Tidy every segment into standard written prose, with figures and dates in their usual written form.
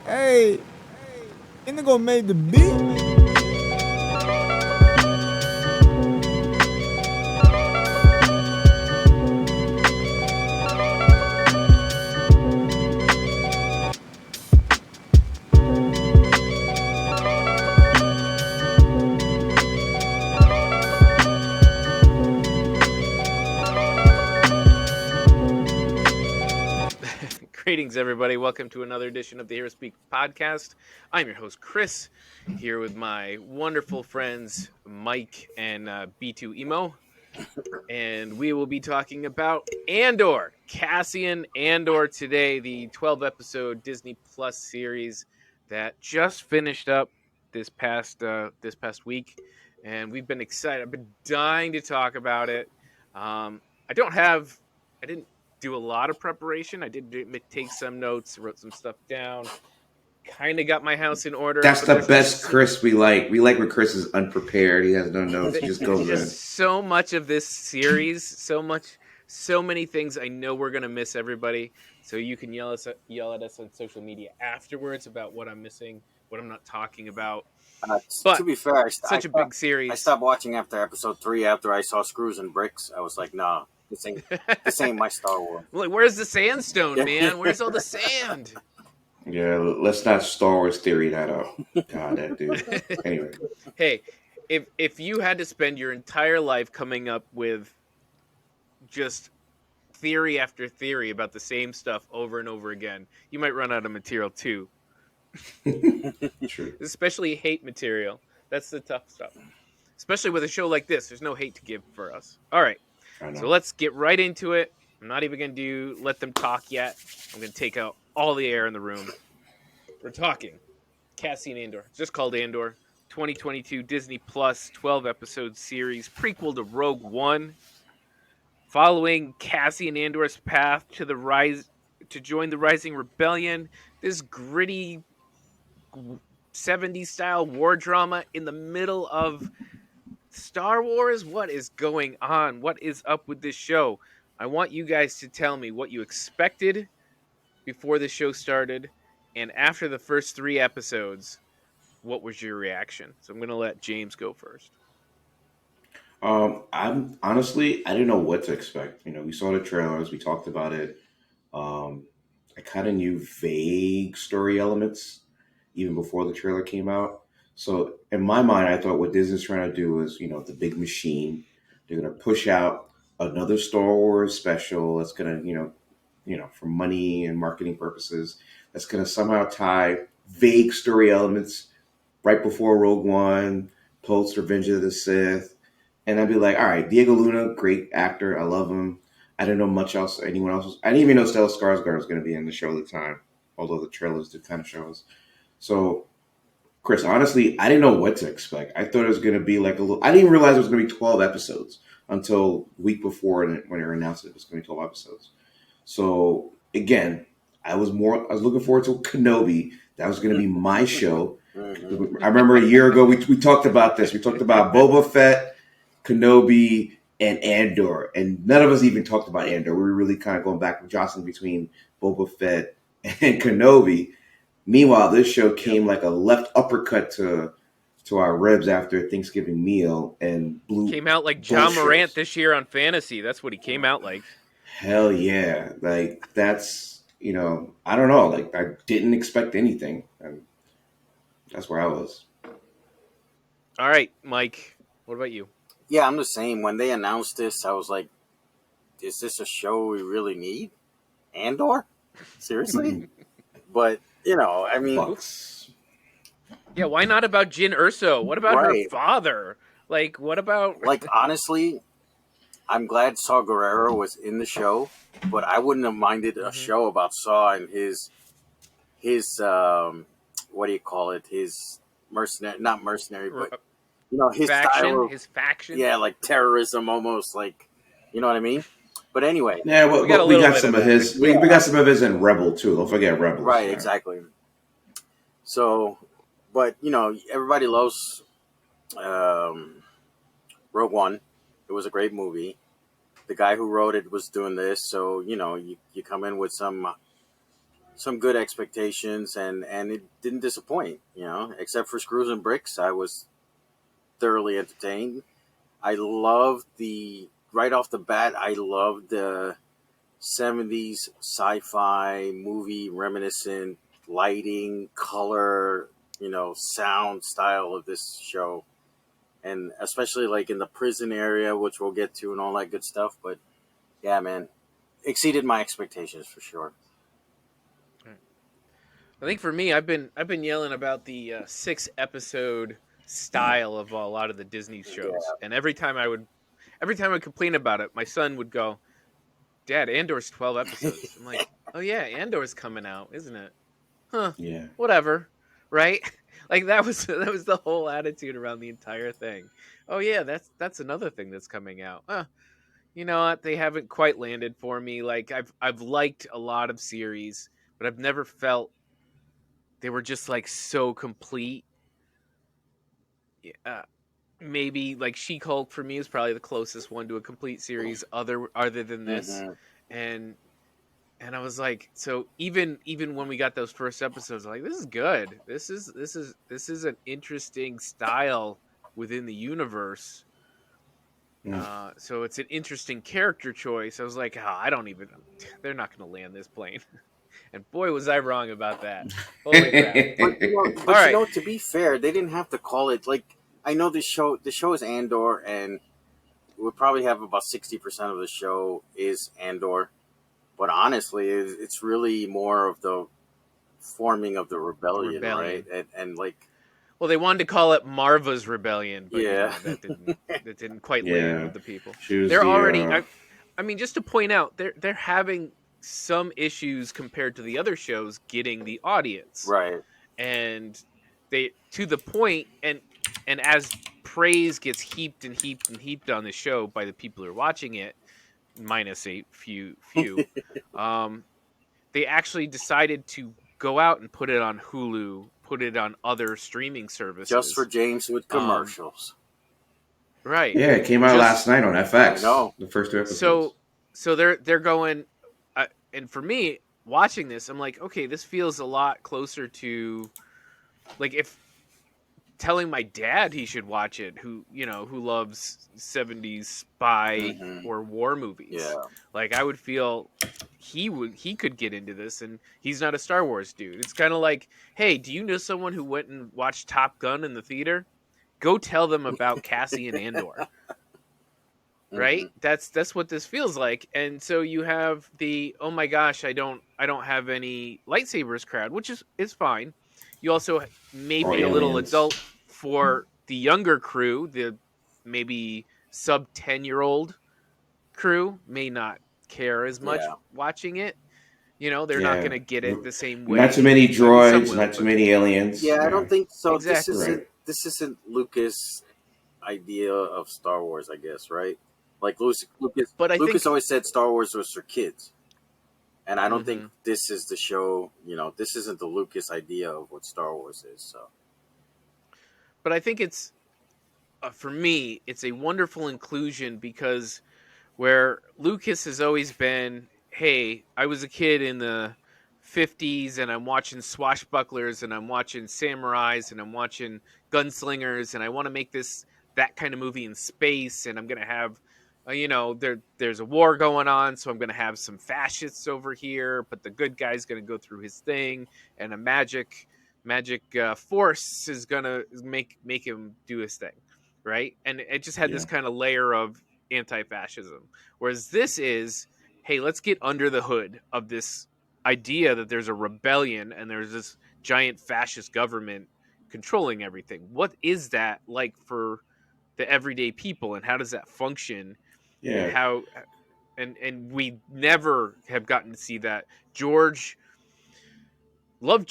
Hey, Indigo made the beat. Greetings, everybody. Welcome to another edition of the Hero Speak podcast. I'm your host, Chris, here with my wonderful friends, Mike and B2 Emo. And we will be talking about Andor, Cassian Andor today, the 12 episode Disney Plus series that just finished up this past week. And we've been excited. I've been dying to talk about it. I didn't do a lot of preparation. I did take some notes, wrote some stuff down, kind of got my house in order, That's but the there's best just Chris we like. We like when Chris is unprepared. He has no notes. He just there's goes in. just so much of this series, so many things I know we're gonna miss, everybody. So you can yell at us on social media afterwards about what I'm missing, what I'm not talking about. To But be fair, such a big I series. stopped watching after episode 3 after I saw Screws and Bricks. I was like, nah, this ain't my Star Wars. Like, where's the sandstone, man? Where's all the sand? Yeah, let's not Star Wars theory that out. God, that dude. Anyway, Hey, if you had to spend your entire life coming up with just theory after theory about the same stuff over and over again, you might run out of material too. true. Especially hate material. That's the tough stuff. Especially with a show like this, there's no hate to give for us. All right, I so know. let's get right into it. I'm not even going to let them talk yet. I'm going to take out all the air in the room. We're talking Cassian Andor. It's just called Andor. 2022 Disney Plus 12 episode series, prequel to Rogue One, following Cassian Andor's path to join the Rising Rebellion. This gritty 70s style war drama in the middle of Star Wars. What is going on? What is up with this show? I want you guys to tell me what you expected before the show started, and after the first 3 episodes, what was your reaction? So I'm going to let James go first. I'm honestly, I didn't know what to expect. We saw the trailers, we talked about it. Um, I kind of knew vague story elements even before the trailer came out. So in my mind, I thought what Disney's trying to do is, the big machine. They're going to push out another Star Wars special. That's going to, for money and marketing purposes, that's going to somehow tie vague story elements right before Rogue One, post Revenge of the Sith, and I'd be like, all right, Diego Luna, great actor, I love him. I didn't know much else. Anyone else was? I didn't even know Stellan Skarsgård was going to be in the show at the time, although the trailers did kind of show us. So, Chris, honestly, I didn't know what to expect. I thought it was going to be like a little. I didn't even realize it was going to be 12 episodes until week before when it announced it was going to be 12 episodes. So again, I was looking forward to Kenobi. That was going to be my show. I remember a year ago we talked about this. We talked about Boba Fett, Kenobi, and Andor, and none of us even talked about Andor. We were really kind of going back and jostling between Boba Fett and Kenobi. Meanwhile, this show came like a left uppercut to our ribs after a Thanksgiving meal and blew Came out like both John Morant shows. this year on Fantasy. That's what he came out like. Hell yeah! Like that's I don't know. Like I didn't expect anything, and that's where I was. All right, Mike, what about you? Yeah, I'm the same. When they announced this, I was like, is this a show we really need? Andor? Seriously? But, I mean, Bucks. Yeah, why not about Jyn Erso? What about her right. father? Like, what about Like, honestly, I'm glad Saw Gerrera was in the show, but I wouldn't have minded a show about Saw and his what do you call it? His mercenary, not mercenary, but his style of, his faction? yeah, like terrorism almost, like, you know what I mean? But anyway, Yeah, We got a we little got bit some of of that. his. We got some of his in Rebel too. Don't forget Rebels. right, Yeah. exactly. So, but everybody loves um, Rogue One. It was a great movie. The guy who wrote it was doing this, so you come in with some good expectations, and it didn't disappoint. You know, except for Screws and Bricks, I was thoroughly entertained. I loved the right off the bat. I loved the '70s sci-fi movie reminiscent lighting, color, sound style of this show, and especially like in the prison area, which we'll get to, and all that good stuff. But yeah, man, exceeded my expectations for sure. I think for me, I've been yelling about the 6 episode style of a lot of the Disney shows, Yeah. and every time I complain about it, my son would go, "Dad, Andor's 12 episodes." I'm like, "Oh yeah, Andor's coming out, isn't it?" Huh? Yeah. Whatever, right? Like that was the whole attitude around the entire thing. Oh yeah, that's another thing that's coming out. You know what? They haven't quite landed for me. Like I've liked a lot of series, but I've never felt they were just like so complete. Yeah, maybe like She-Hulk for me is probably the closest one to a complete series other than this, Hmm. and I was like, so even when we got those first episodes, I'm like, this is good. This is an interesting style within the universe. Mm. So it's an interesting character choice. I was like, I don't even. They're not going to land this plane. And boy, was I wrong about that. Holy crap! But All right. to be fair, they didn't have to call it like. I know the show. The show is Andor, and we probably have about 60% of the show is Andor. But honestly, it's really more of the forming of the The rebellion, right? rebellion. And like, Well, they wanted to call it Marva's Rebellion, but yeah, that didn't quite land Yeah. with the people. She was They're the already. I mean, just to point out, they're having some issues compared to the other shows getting the audience, right, and they to the point, and as praise gets heaped and heaped and heaped on the show by the people who are watching it, minus a few, um, they actually decided to go out and put it on Hulu, put it on other streaming just for services. James with Um, commercials. right. Yeah, it came out last Just night on I FX. know. The first 2 episodes. so they're going, and for me watching this, I'm like, okay, this feels a lot closer to like if telling my dad he should watch it, who loves 70s spy Hmm. or war movies. Yeah, Like I would feel he could get into this, and he's not a Star Wars dude. It's kind of like, hey, do you know someone who went and watched Top Gun in the theater? Go tell them about Cassie and Andor. hmm, Right? That's what this feels like. And so you have the, oh my gosh, I don't have any lightsabers crowd, which is fine. You also Or maybe a little aliens. adult for the younger crew, the maybe sub 10-year-old crew may not care as much yeah, watching it. They're not Yeah. going to get it the same Not too way. many I mean, some droids, will, not too but many aliens. yeah. I Yeah. don't think so. This exactly. Right. isn't this isn't Lucas' idea of Star Wars, I guess, right? Like But I Lucas think always said Star Wars was for kids. And I don't think mhm. this is the show. This isn't the Lucas idea of what Star Wars is. So But I think it's for me, it's a wonderful inclusion because where Lucas has always been, hey, I was a kid in the 50s and I'm watching swashbucklers and I'm watching samurais and I'm watching gunslingers and I want to make that kind of movie in space and I'm going to have there's a war going on, so I'm going to have some fascists over here, but the good guy's going to go through his thing and a magic force is going to make him do his thing, right? And it just had this Yeah. kind of layer of anti-fascism. Whereas this is, hey, let's get under the hood of this idea that there's a rebellion and there's this giant fascist government controlling everything. What is that like for the everyday people, and how does that function? And Yeah. how and we never have gotten to see that. George, love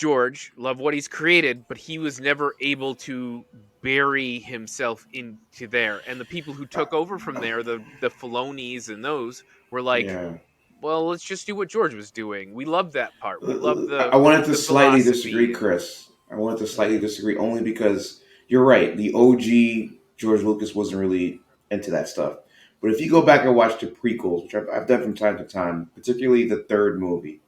what he's created, but he was never able to bury himself into there. And the people who took over from there, the Filonis and those, were like, Yeah. well, let's just do what George was doing. We love that part. We love I wanted to the slightly philosophy disagree, and Chris. I wanted to slightly mhm. disagree only because you're right. The OG George Lucas wasn't really into that stuff. But if you go back and watch the prequels, which I've done from time to time, particularly the third movie,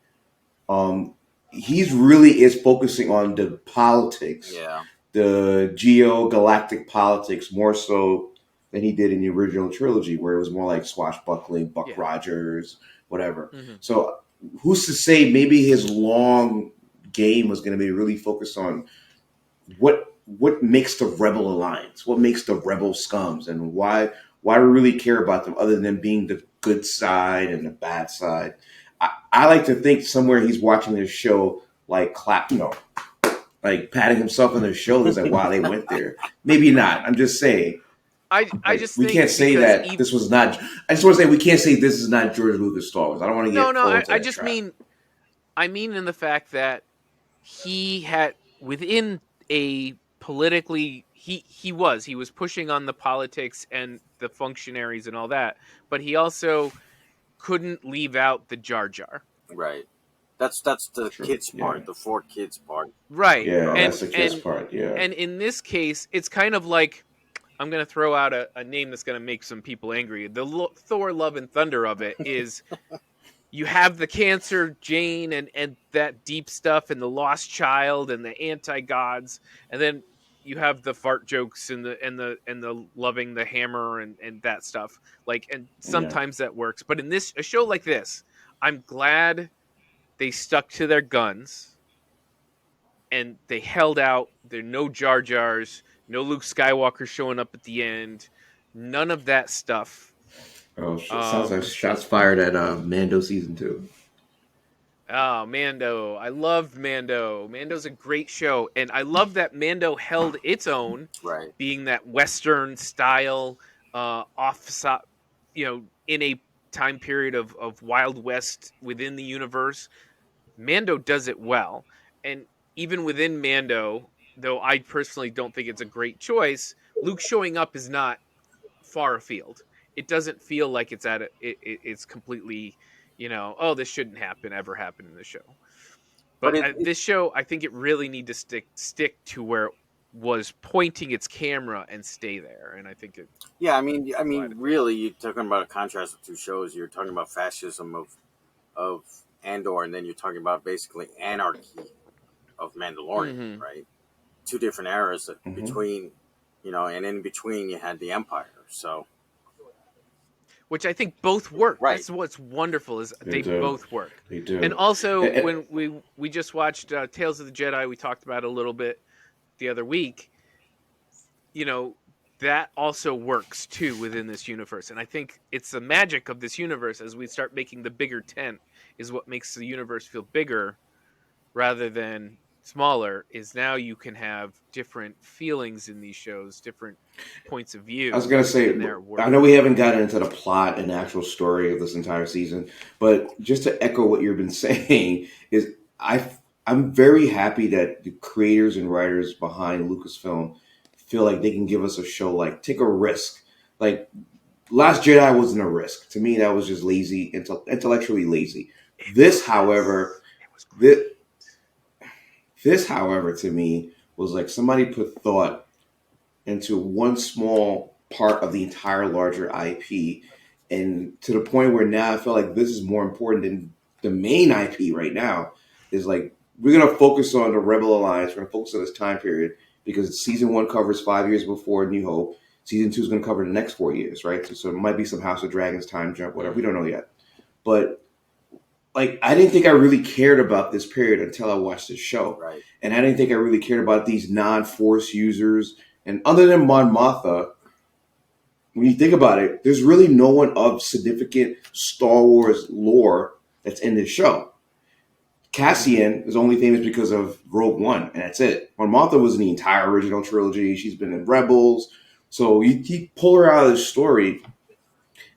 um, he's really is focusing on the politics, Yeah. the geo-galactic politics, more so than he did in the original trilogy, where it was more like swashbuckling, Buck Yeah. Rogers, whatever. Mm-hmm. So who's to say maybe his long game was going to be really focused on what makes the Rebel Alliance, what makes the Rebel scums, and why we really care about them other than being the good side and the bad side. I like to think somewhere he's watching this show like clap, like patting himself on the shoulders like wow they went there. Maybe not. I'm just saying. I Like just we can't think say because that this was not. I just want to say we can't say this is not George Lucas Star Wars. I don't want to no, get no, fall into I that just trap. mean in the fact that he had within a politically he was pushing on the politics and the functionaries and all that, but he also couldn't leave out the Jar Jar. Right. That's the True. kids Yeah. part, the 4 kids part. Right. Yeah. So That's the kids part. Yeah. And in this case, it's kind of like I'm going to throw out a name that's going to make some people angry. The Thor Love and Thunder of it is you have the cancer Jane and that deep stuff and the lost child and the anti-gods, and then you have the fart jokes and the loving the hammer and that stuff. Like, and Yeah. sometimes that works, but in this a show like this, I'm glad they stuck to their guns and they held out. There are no Jar Jars, no Luke Skywalker showing up at the end, none of that stuff. Oh, sounds like Um, shots fired at Mando season 2. oh, Mando. I loved Mando. Mando's a great show. And I love that Mando held its own, right. being that Western style, off, in a time period of Wild West within the universe. Mando does it well. And even within Mando, though I personally don't think it's a great choice, Luke showing up is not far afield. It doesn't feel like it's it's completely, oh, this shouldn't ever happen in the show. But But it this show, I think it really need to stick to where it was pointing its camera and stay there. And I think it. yeah, I I'm glad mean it did. really you're talking about a contrast of 2 shows. You're talking about fascism of Andor, and then you're talking about basically anarchy of Mandalorian, Mm-hmm. right? 2 different eras Mm-hmm. between, and in between you had the Empire. So Which I think both work. right. That's what's wonderful is They they do. both work. They And do. also, And, when we just watched Tales of the Jedi, we talked about it a little bit the other week. You know, that also works too within this universe, and I think it's the magic of this universe as we start making the bigger tent is what makes the universe feel bigger rather than smaller. Is now you can have different feelings in these shows, different points of I was view, gonna say, and they're I know working. we haven't gotten into the plot and actual story of this entire season, but just to echo what you've been saying, is I'm very happy that the creators and writers behind Lucasfilm feel like they can give us a show like take a risk. Like Last Jedi wasn't a risk to me; that was just lazy, intellectually lazy. It This, was. however, It was this, great. this, however, to me was like somebody put thought into one small part of the entire larger IP, and to the point where now I feel like this is more important than the main IP right now. Is like we're gonna focus on the Rebel Alliance. We're gonna focus on this time period because season 1 covers 5 years before New Hope. Season 2 is gonna cover the next 4 years, right? So it might be some House of Dragons time jump, whatever. We Mm-hmm. don't know yet, but like I didn't think I really cared about this period until I watched this show, Right. and I didn't think I really cared about these non-Force users. And other than Mon Mothma, when you think about it, there's really no one of significant Star Wars lore that's in this show. Mm-hmm. Cassian is only famous because of Rogue One, and that's it. Mon Mothma was in the entire original trilogy. She's been in Rebels, so you pull her out of the story,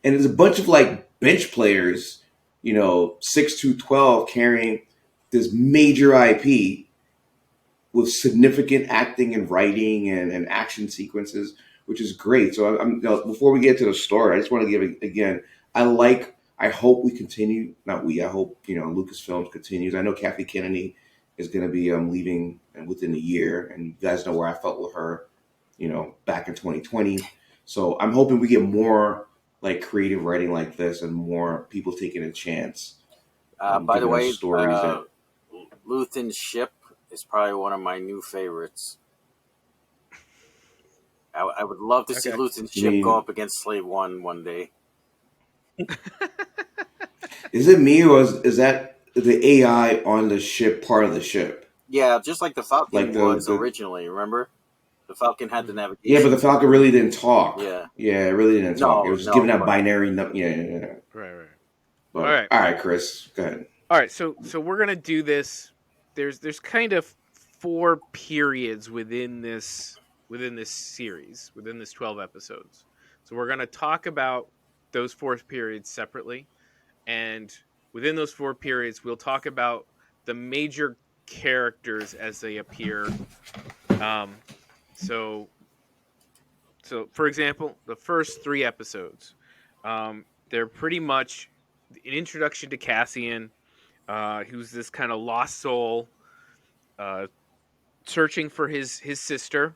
and there's a bunch of like bench players, 6 to 12 carrying this major IP with significant acting and writing and action sequences, which is great. So before we get to the story, I just want to give again. I hope we continue. Not we. I hope Lucasfilms continues. I know Kathy Kennedy is going to be leaving within a year, and you guys know where I felt with her, back in 2020. So I'm hoping we get more like creative writing like this and more people taking a chance, By the giving us way, stories that. Luthen's ship is probably one of my new favorites. I would love to see Okay. Luthen's You ship go mean, up against Slave one day. is it me or is that the AI on the ship part of the ship? Yeah, just like the Like Falcon was the originally. Remember, the Falcon had the Mhm. yeah, but navigation the Falcon system. really didn't talk. Yeah, Yeah, it really didn't talk. It no, was just giving no, out but binary. Yeah, yeah, yeah. Right, right. All But right. all right, Chris, go ahead. All right, so we're gonna do this. There's kind of four periods within this series, within this 12 episodes. So we're gonna talk about those four periods separately, and within those four periods, we'll talk about the major characters as they appear. Um, so so for example, the first three episodes, they're pretty much an introduction to Cassian, who's this kind of lost soul, uh, searching for his sister.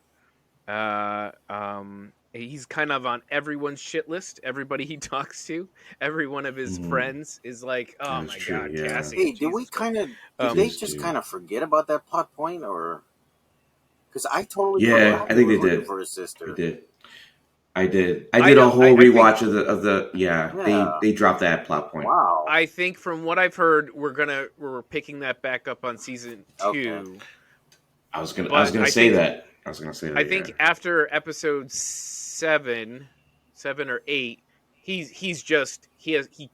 He's kind of on everyone's shit list. Everybody he talks to, every one of his Mm, friends is like, "Oh that's my true. god, Yeah, hey, Cassian, did we Jesus Christ." kind of did Um, they seems just to. kind of forget about that plot point, or because I totally Yeah, forgot I he think was they looking did. for his They sister? did. I did. I I did a don't. whole I think rewatch of the. Yeah, Yeah, they dropped that plot point. wow. I think from what I've heard, we're picking that back up on season Okay, 2. I was But gonna say that. I was gonna say I that. Yeah. think after episode 7 or 8, he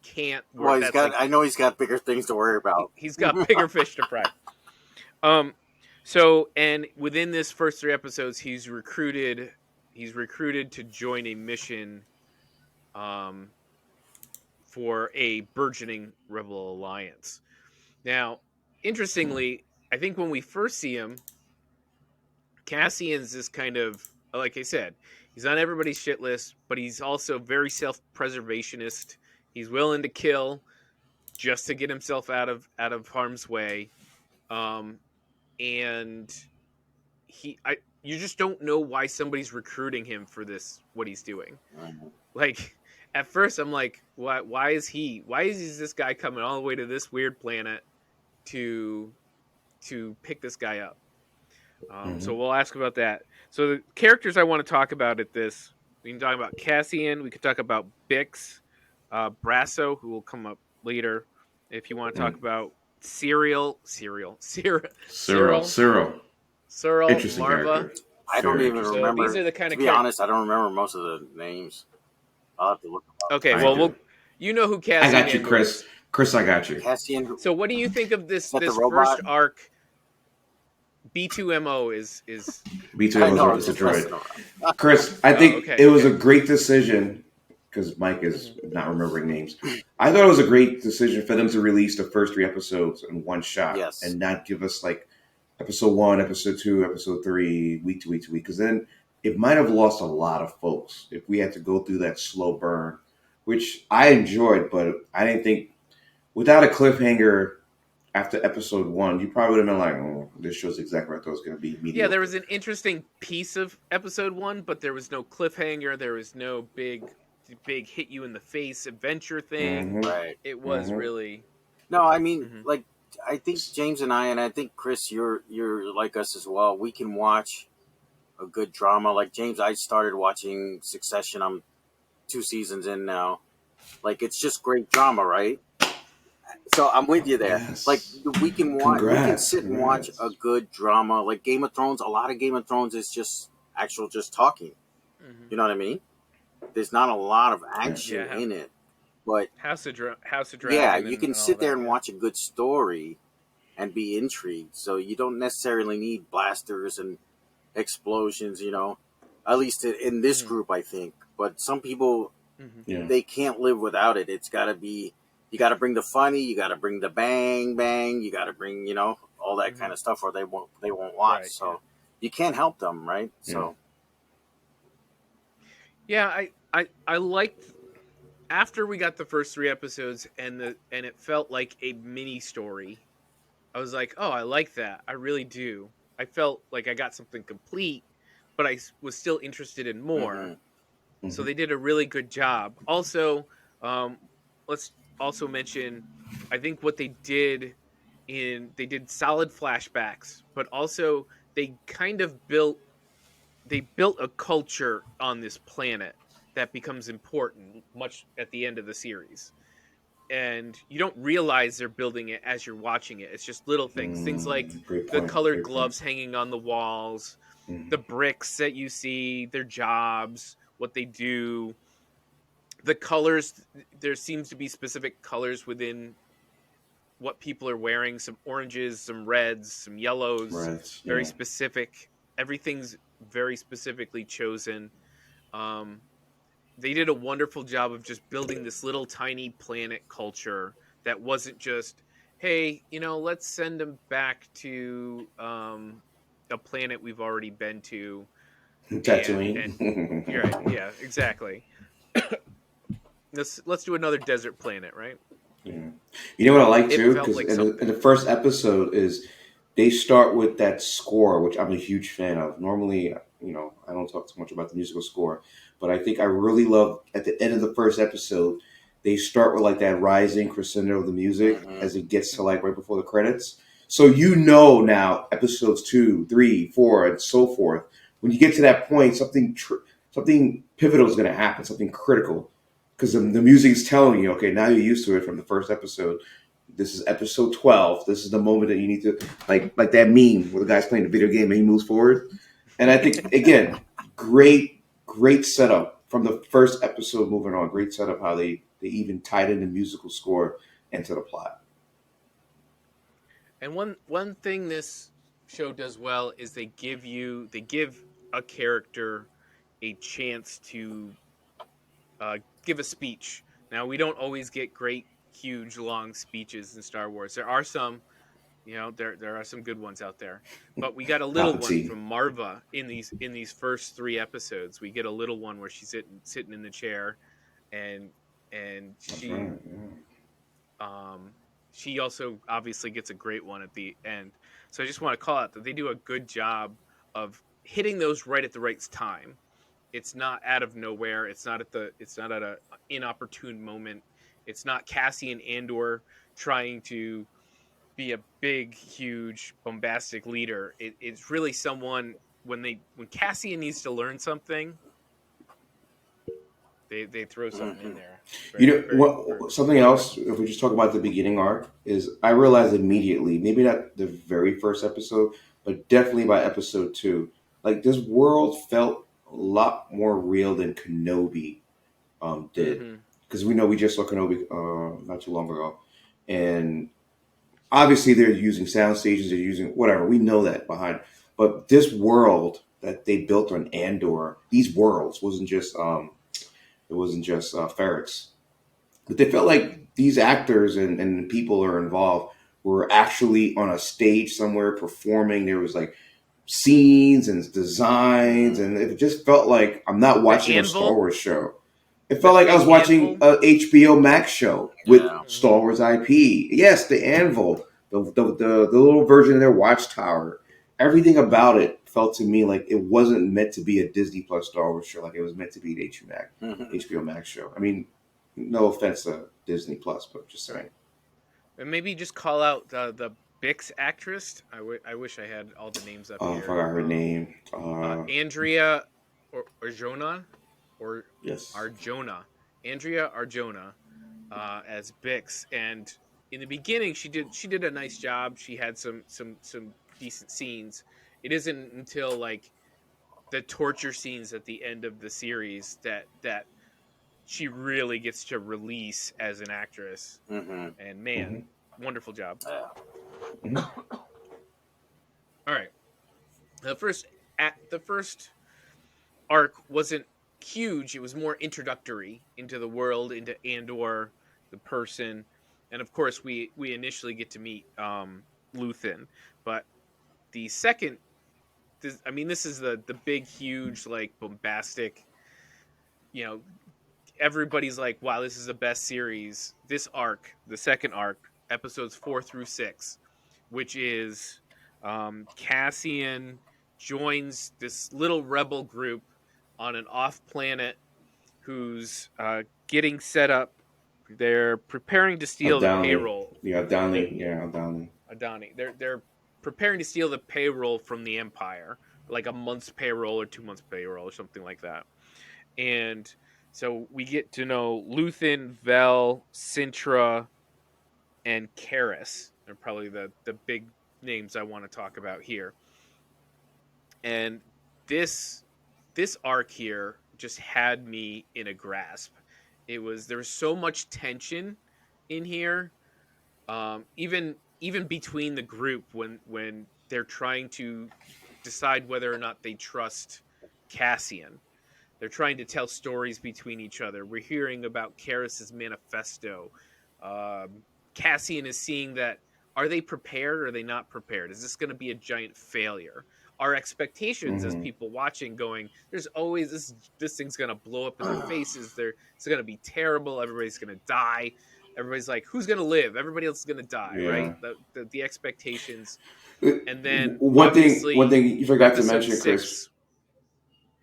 can't well, work. he's That's got. like I know he's got bigger things to worry about. he's got bigger fish to fry. Um, so and within this first 3 episodes, he's recruited to join a mission, um, for a burgeoning rebel alliance. Now, interestingly, I think when we first see him, Cassian's this kind of, like I said, he's on everybody's shit list, but he's also very self-preservationist. He's willing to kill just to get himself out of harm's way. Um, and you just don't know why somebody's recruiting him for this, what he's doing. Like at first I'm like, why is this guy coming all the way to this weird planet to pick this guy up? So Hmm. we'll ask about that. So the characters I want to talk about at this, we can talk about Cassian. We could talk about Bix, Brasso, who will come up later. If you want to talk Mm. about Cyril. Cyril, Cyril. Cyril, Interesting Marva. character. I don't Very even interesting. So these remember. are the kind To of be characters. honest, I don't remember most of the names. I'll have to look them up. Okay, I well, do. you know who I Cassian got you, Andor Chris. is. Chris, I got you. Cassian, So what do you think of is this that the this first robot? arc? B2MO is I B2M was know, I'm right. It's a just droid. messing around. Chris, I oh, think okay, it was a okay. great decision because Mike is Mhm. not remembering names. I thought it was a great decision for them to release the first 3 episodes in one shot Yes. and not give us like episode 1, episode 2, episode 3, week to week to week. Because then it might have lost a lot of folks if we had to go through that slow burn, which I enjoyed, but I didn't think without a cliffhanger after episode 1, you probably would have been like, "Oh, this show's exactly what I thought it was going to be Yeah, there mediocre." was an interesting piece of episode 1, but there was no cliffhanger. There was no big hit you in the face adventure thing. Mm-hmm. Right. It was Mm-hmm. really. No, I mean, Mhm. like, I think James and I think Chris, you're like us as well. We can watch a good drama. Like James, I started watching Succession. I'm 2 seasons in now. Like, it's just great drama, right? So I'm with you there. Like, Yes. we can Congrats. sit and watch a Congrats. good drama. Like Game of Thrones. A lot of Game of Thrones is just just talking. Mhm. You know what I mean? There's not a lot of Yeah. action Yeah, in it, but House of yeah, Dragon you can and all sit there that. and Yeah. watch a good story and be intrigued. So you don't necessarily need blasters and explosions, at least in this Mhm. group, I think. But some people, Mhm. Yeah. they can't live without it. It's got to be, you got to bring the funny, you got to bring the bang, bang, you got to bring, all that kind Mhm. of stuff, or they won't watch. Right. Yeah. So you can't help them, right? Yeah. So, Yeah. I liked after we got the first 3 episodes and it felt like a mini story. I was like, oh, I like that. I really do. I felt like I got something complete, but was still interested in hmm more. So Hmm. they did a really good job. Also, um, let's also mention, I think what they did they did solid flashbacks, but also they kind of built a culture on this planet that becomes important much at the end of the series. And you don't realize they're building it as you're watching it. It's just little things like Great the point. colored Great point. gloves hanging on the walls, Mm. the bricks that you see, their jobs, what they do, the colors. There seems to be specific colors within what people are wearing, some oranges, some reds, some yellows, Right. very Yeah. specific. Everything's very specifically chosen. Um, they did a wonderful job of just building this little tiny planet culture that wasn't just, hey, let's send them back to a planet we've already been to, and Tatooine. you're right, yeah, exactly. Let's do another desert planet, right? Yeah. You know what I like It too, felt because like in the something. first episode is they start with that score, which I'm a huge fan of. Normally, I don't talk too much about the musical score, but I think I really love at the end of the first episode, they start with like that rising crescendo of the music Mm-hmm. as it gets to like right before the credits. So you know now episodes 2, 3, 4, and so forth. When you get to that point, something pivotal is going to happen, something critical because the music is telling you, okay, now you're used to it from the first episode. This is episode 12. This is the moment that you need to like that meme where the guy's playing the video game and he moves forward. And I think again, great setup from the first episode moving on. Great setup how they even tied in the musical score into the plot. And one thing this show does well is they give a character a chance to give a speech. Now we don't always get great, huge, long speeches in Star Wars. There are some, there are some good ones out there, but we got a little one Palpatine. from Marva in these first 3 episodes. We get a little one where she's sitting in the chair, and That's right. Yeah. um, she also obviously gets a great one at the end. So I just want to call out that they do a good job of hitting those right at the right time. It's not out of nowhere. It's not at a inopportune moment. It's not Cassian Andor trying to be a big, huge, bombastic leader. It's really someone when Cassian needs to learn something, they throw something in Mm-hmm. there. You Very, know very, very what? Something yeah. Go ahead. else. If we just talk about the beginning arc, is I realized immediately, maybe not the very first episode, but definitely by episode 2, like this world felt a lot more real than Kenobi did, Mm-hmm. because we know we just saw Kenobi not too long ago, and obviously they're using sound stages, they're using whatever. We know that behind, but this world that they built on Andor, these worlds wasn't just ferrets, but they felt like these actors and people are involved were actually on a stage somewhere performing. There was like scenes and designs, Mm-hmm. and it just felt like I'm not The watching a Star anvil, Wars show. It the felt like I was big watching anvil. a HBO Max show with Yeah. Mm-hmm. Star Wars IP. Yes, the Anvil, the little version of their Watchtower. Everything about it felt to me like it wasn't meant to be a Disney Plus Star Wars show. Like it was meant to be an Mm-hmm. HBO Max show. I mean, no offense to Disney Plus, but just saying. And maybe just call out the Bix actress. I wish I had all the names up Oh, I here. forgot her name. Andrea Arjona or Yes. Arjona, Andrea Arjona as Bix, and in the beginning she did a nice job. She had some decent scenes. It isn't until like the torture scenes at the end of the series that she really gets to release as an actress. Mm-hmm. And man, Hmm. wonderful job. Yeah. Hmm. All right, the first arc wasn't huge. It was more introductory into the world, into Andor, the person, and of course we initially get to meet Luthen. But the second, this is the big, huge, like bombastic. You know, everybody's like, "Wow, this is the best series." This arc, the second arc, episodes 4 through 6, which is Cassian joins this little rebel group on an off planet who's getting set up. They're preparing to Oh, steal the Downey. payroll. Yeah, Yeah, Downey. Yeah, Downey. Adani. They're preparing to steal the payroll from the Empire, like a month's payroll or 2 months payroll or something like that. And so we get to know Luthen, Vel, Sintra, and Karis. They're probably the big names I want to talk about here. And this arc here just had me in a grasp. There was so much tension in here, even between the group when they're trying to decide whether or not they trust Cassian. They're trying to tell stories between each other. We're hearing about Karras's manifesto. Cassian is seeing that. Are they prepared or are they not prepared? Is this going to be a giant failure? Our expectations as Mm-hmm. people watching going, there's always this thing's going to blow up in their faces. It's going to be terrible. Everybody's going to die. Everybody's like, who's going to live? Everybody else is going to die, right? Yeah. The expectations. Uh, And then one obviously thing you forgot to episode mention, Chris. 6.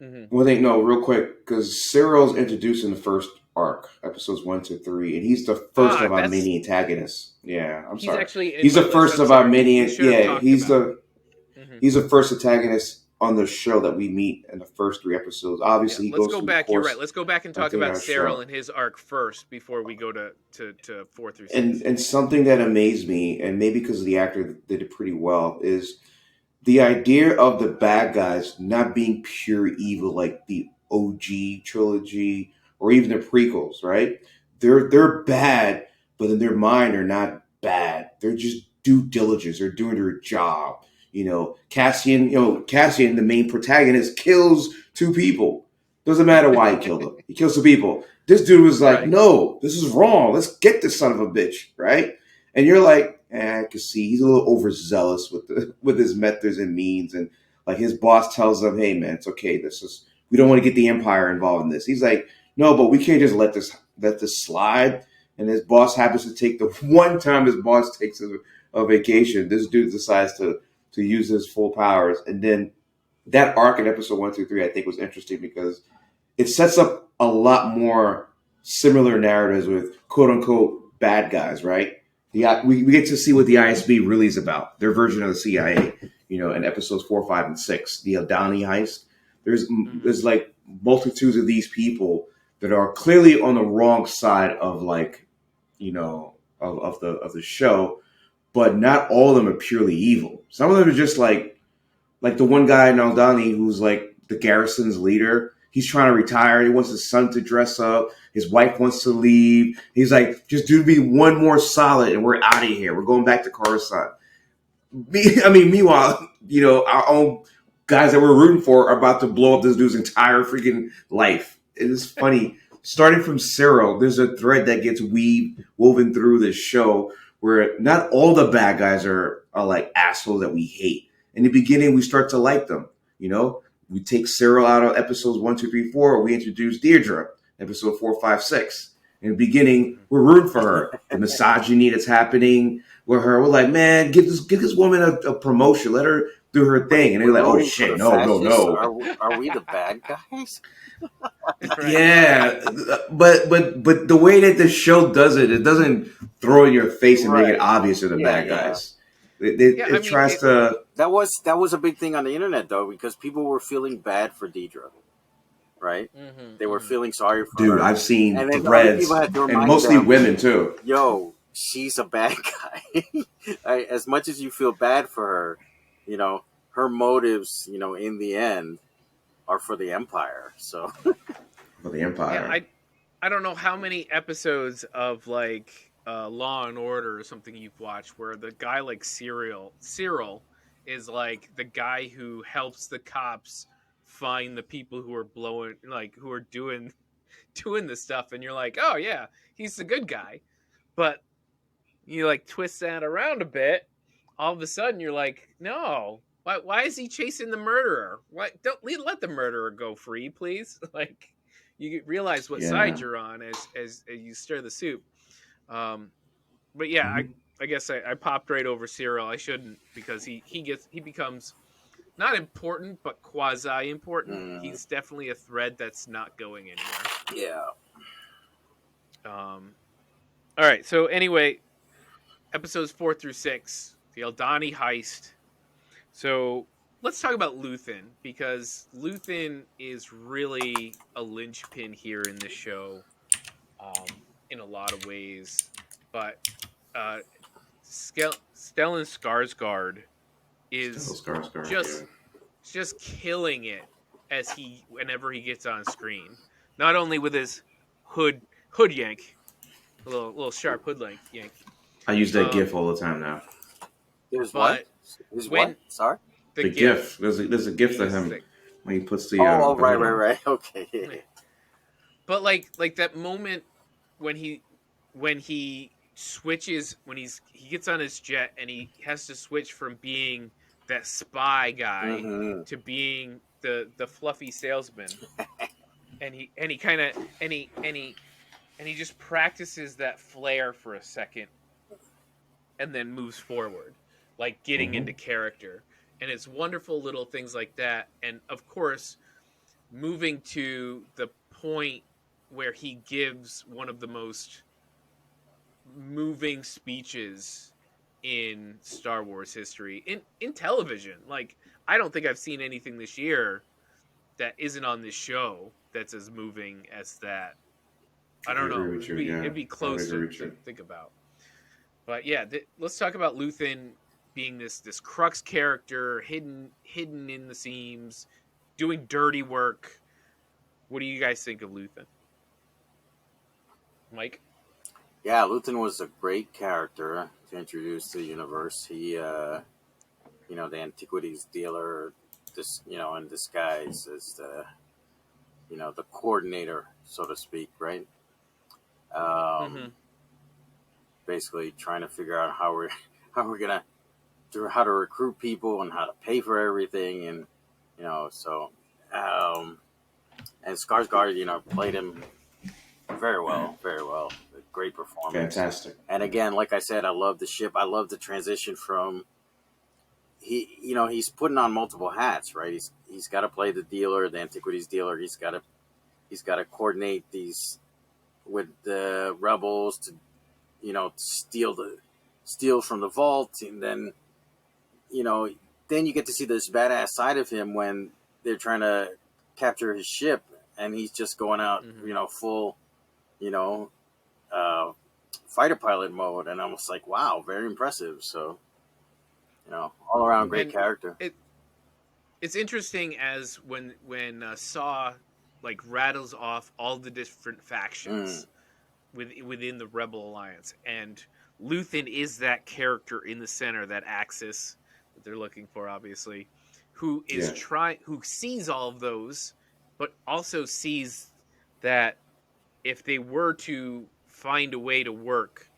Mm-hmm. One thing, no, real quick, because Cyril's introduced in the first arc, episodes 1 to 3, and he's the first of our That's mini antagonists. Yeah, I'm He's sorry. actually in He's my the list. first I'm of our sorry. mini. We should have Yeah, talked he's about the it. he's the first antagonist on the show that we meet in the first 3 episodes. Obviously, he Let's goes go through back. the You're course right. Let's go back and talk of about our Cyril show. and his arc first before we go to 4 through 6. And something that amazed me, and maybe because the actor did it pretty well, is the idea of the bad guys not being pure evil like the OG trilogy or even the prequels, right? They're bad, but in their mind are not bad. They're just due diligence. They're doing their job. Cassian, the main protagonist, kills 2 people. Doesn't matter why he killed them. He kills 2 people. This dude was like, Right. no, this is wrong. Let's get this son of a bitch, right? And you're like, I can see he's a little overzealous with his methods and means, and like his boss tells him, "Hey, man, it's okay. We don't want to get the Empire involved in this." He's like, "No, but we can't just let this slide." And his boss happens to take the one time his boss takes a vacation. This dude decides to use his full powers, and then that arc in episode 1 through 3, I think, was interesting because it sets up a lot more similar narratives with quote unquote bad guys, right? We get to see what the ISB really is about, their version of the CIA, in episodes 4, 5, and 6, the Adani heist. There's like multitudes of these people that are clearly on the wrong side of of the show, but not all of them are purely evil. Some of them are just like the one guy in Aldani who's like the garrison's leader. He's trying to retire. He wants his son to dress up. His wife wants to leave. He's like, just do me one more solid and we're out of here. We're going back to Coruscant. Meanwhile, our own guys that we're rooting for are about to blow up this dude's entire freaking life. It is funny. Starting from Cyril, there's a thread that gets woven through this show where not all the bad guys are like assholes that we hate. In the beginning, we start to like them. We take Cyril out of episodes 1, 2, 3, 4. We introduce Deirdre, episode 4, 5, 6. In the beginning, we're rooting for her. The misogyny that's happening with her, we're like, man, give this woman a promotion. Let her do her thing. And they're like, oh shit, no. Are we the bad guys? Right. Yeah, but the way that the show does it, it doesn't throw in your face and make it obvious they're the bad guys. It tries to. That was a big thing on the internet though, because people were feeling bad for Deidre, right? Mm-hmm. They were feeling sorry for her. Dude, I've seen and threads, and mostly women too. Yo, she's a bad guy. As much as you feel bad for her, her motives, in the end, are for the Empire. So For the Empire. Yeah, I don't know how many episodes of like Law and Order or something you've watched where the guy like Cyril is like the guy who helps the cops find the people who are who are doing this stuff, and you're like, oh yeah, he's the good guy. But you like twist that around a bit, all of a sudden you're like, no, why is he chasing the murderer? Don't let the murderer go free, please. Like, you realize what side you're on as you stir the soup. But yeah, I guess I popped right over Cyril. I shouldn't, because he becomes not important but quasi important. He's definitely a thread that's not going anywhere. Yeah. All right. So anyway, episodes 4 through 6. the Aldani heist. So let's talk about Luthen, because Luthen is really a linchpin here in this show, in a lot of ways. But uh, Stellan Skarsgård Still is Skarsgård, yeah. just just killing it as whenever he gets on screen. Not only with his hood yank, a little sharp hood yank, I use that GIF um, all the time now. There's what? but There's what? when Sorry. the The GIF. GIF There's a he GIF of uses him it, when he puts Oh, the right, hood right, on. right. Okay. but like that moment when he switches, he gets on his jet and he has to switch from being that spy guy Mm-hmm. to being the fluffy salesman, and he kind of and he just practices that flair for a second and then moves forward, like getting Mm-hmm. into character. And it's wonderful little things like that. And of course, moving to the point where he gives one of the most moving speeches in Star Wars history, in television. Like, I don't think I've seen anything this year that isn't on this show that's as moving as that. I I don't agree know. with you. Yeah, It'd be I would close agree with to you. think about. But yeah, let's talk about Luthen being this crux character, hidden in the seams, doing dirty work. What do you guys think of Luthen, Mike? Yeah, Luthen was a great character to introduce to the universe. He, the antiquities dealer, in disguise as the coordinator, so to speak, right? Um, Mm-hmm. Basically, trying to figure out how we're gonna how to recruit people and how to pay for everything, and so um, and Skarsgård, played him very well, very well. A great performance. Fantastic. And again, like I said, I love the ship. I love the transition from he's putting on multiple hats, right? He's got to play the dealer, the antiquities dealer. He's got to coordinate these with the rebels to steal from the vault, and then you know then you get to see this badass side of him when they're trying to capture his ship, and he's just going out, Mm-hmm. full, you know, uh, fighter pilot mode, and I'm just like, wow, very impressive. So, all around great And character. it it's interesting as when Saw like rattles off all the different Mm, factions within the Rebel Alliance, and Luthen is that character in the center, that axis that they're looking for, obviously, Yeah. who sees all of those, but also sees that if they were to find a way to work,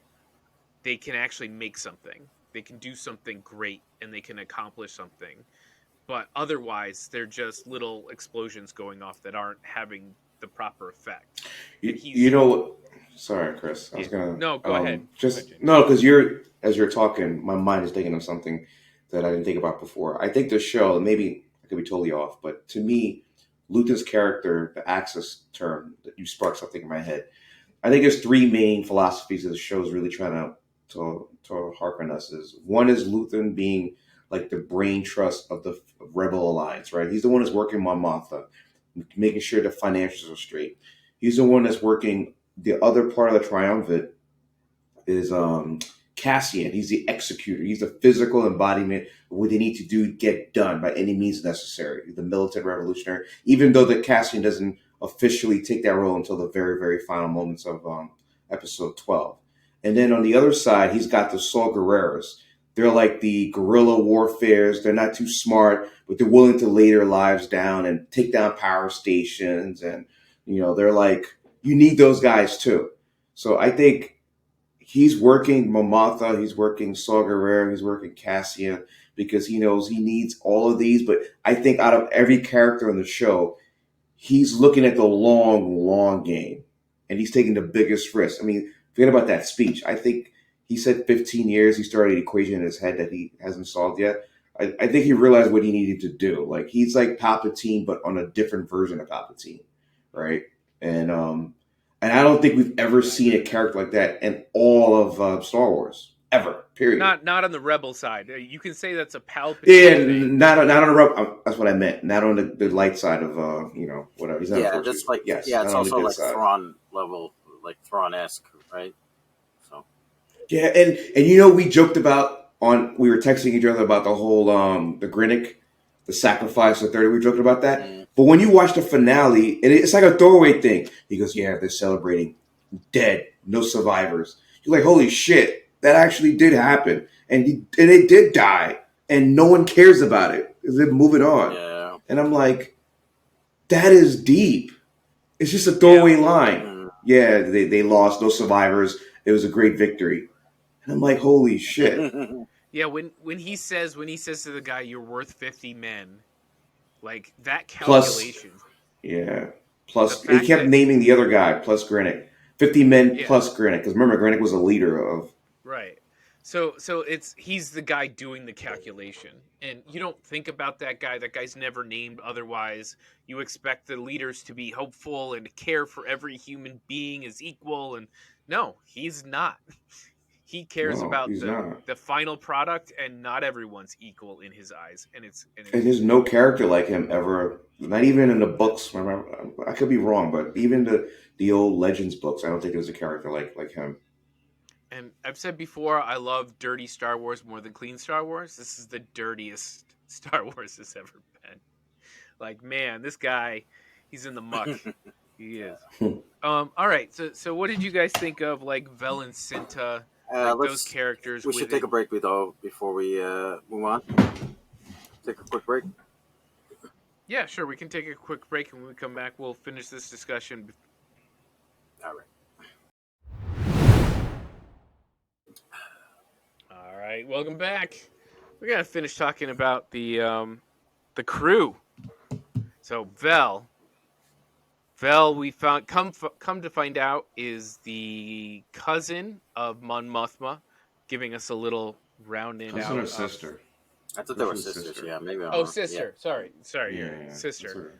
they can actually make something. They can do something great, and they can accomplish something. But otherwise, they're just little explosions going off that aren't having the proper effect. And You he's know what? Sorry, Chris. I was yeah. gonna No, go ahead. Go ahead, just James. no, because as you're talking, my mind is thinking of something that I didn't think about before. I think the show, maybe I could be totally off, but to me, Luther's character, the Axis term, that you sparked something in my head. I think there's three main philosophies that the show is really trying to harken us. Is one is Luther being like the brain trust of the Rebel Alliance, right? He's the one that's working on Martha, making sure the financials are straight. He's the one that's working the other part of the triumvirate is Cassian. He's the executor. He's the physical embodiment of what they need to do get done by any means necessary. The militant revolutionary, even though the Cassian doesn't officially take that role until the very, very final moments of episode 12. And then on the other side, he's got the Saw Gerreras. They're like the guerrilla warfares. They're not too smart, but they're willing to lay their lives down and take down power stations. And, they're like, you need those guys too. So I think he's working Mamatha, he's working Saw Gerrera, he's working Cassian because he knows he needs all of these. But I think out of every character in the show, he's looking at the long, long game and he's taking the biggest risk. I mean, forget about that speech. I think he said 15 years. He started an equation in his head that he hasn't solved yet. I think he realized what he needed to do. Like he's like Palpatine, but on a different version of Palpatine, right? And I don't think we've ever I seen a agree. character like that in all of Star Wars. ever. Period. Not on the rebel side. You can say that's a Palpatine Yeah, thing. not on the that's what I meant. Not on the light side of whatever. He's not a Yeah, force that's user. like Yes, yeah, not it's on the also good like side. Thrawn level, like Thrawn-esque, right? So Yeah, and we joked we were texting each other about the whole the Grinnick, the sacrifice of 30. We were joking about that. mm, But when you watch the finale, it's like a throwaway thing. He goes, "Yeah, they're celebrating dead, no survivors." You're like, "Holy shit, that actually did happen." And it did die. And no one cares about it. They're moving on. yeah, And I'm like, that is deep. It's just a Yeah. throwaway line. mm. Yeah, they lost, no survivors. It was a great victory. And I'm like, holy shit. Yeah, when he says to the guy, "You're worth 50 men," like that Plus, calculation, yeah. the Plus, he fact kept that naming the other guy, plus Grennick. 50 men yeah, plus Grennick. Because remember, Grennick was a leader of. right. So he's the guy doing the calculation, and you don't think about that guy. That guy's never named. Otherwise, you expect the leaders to be hopeful and care for every human being as equal, and no, he's not. He cares No, about he's not. the final product, and not everyone's equal in his eyes, and And it's there's no character like him ever. Not even in the books. Remember, I could be wrong, but even the old Legends books, I don't think there's a character like him. And I've said before, I love dirty Star Wars more than clean Star Wars. This is the dirtiest Star Wars has ever been. Like, man, this guy, he's in the muck. He is. All right. So what did you guys think of like Vel and Cinta, like those let's. characters We should with take it? a break though before we move on. Take a quick break. Yeah, sure. We can take a quick break, and when we come back, we'll finish this discussion. All right. All right. Welcome back. We gotta finish talking about the crew. So Vel, we found come to find out is the cousin of Mon Mothma, giving us a little rounded Cousin or out of. sister? I thought Pretty they were sure it's sisters. sister. Yeah, maybe I'm Oh, wrong. Yeah. sister. Sorry, Yeah, your yeah. That's sister.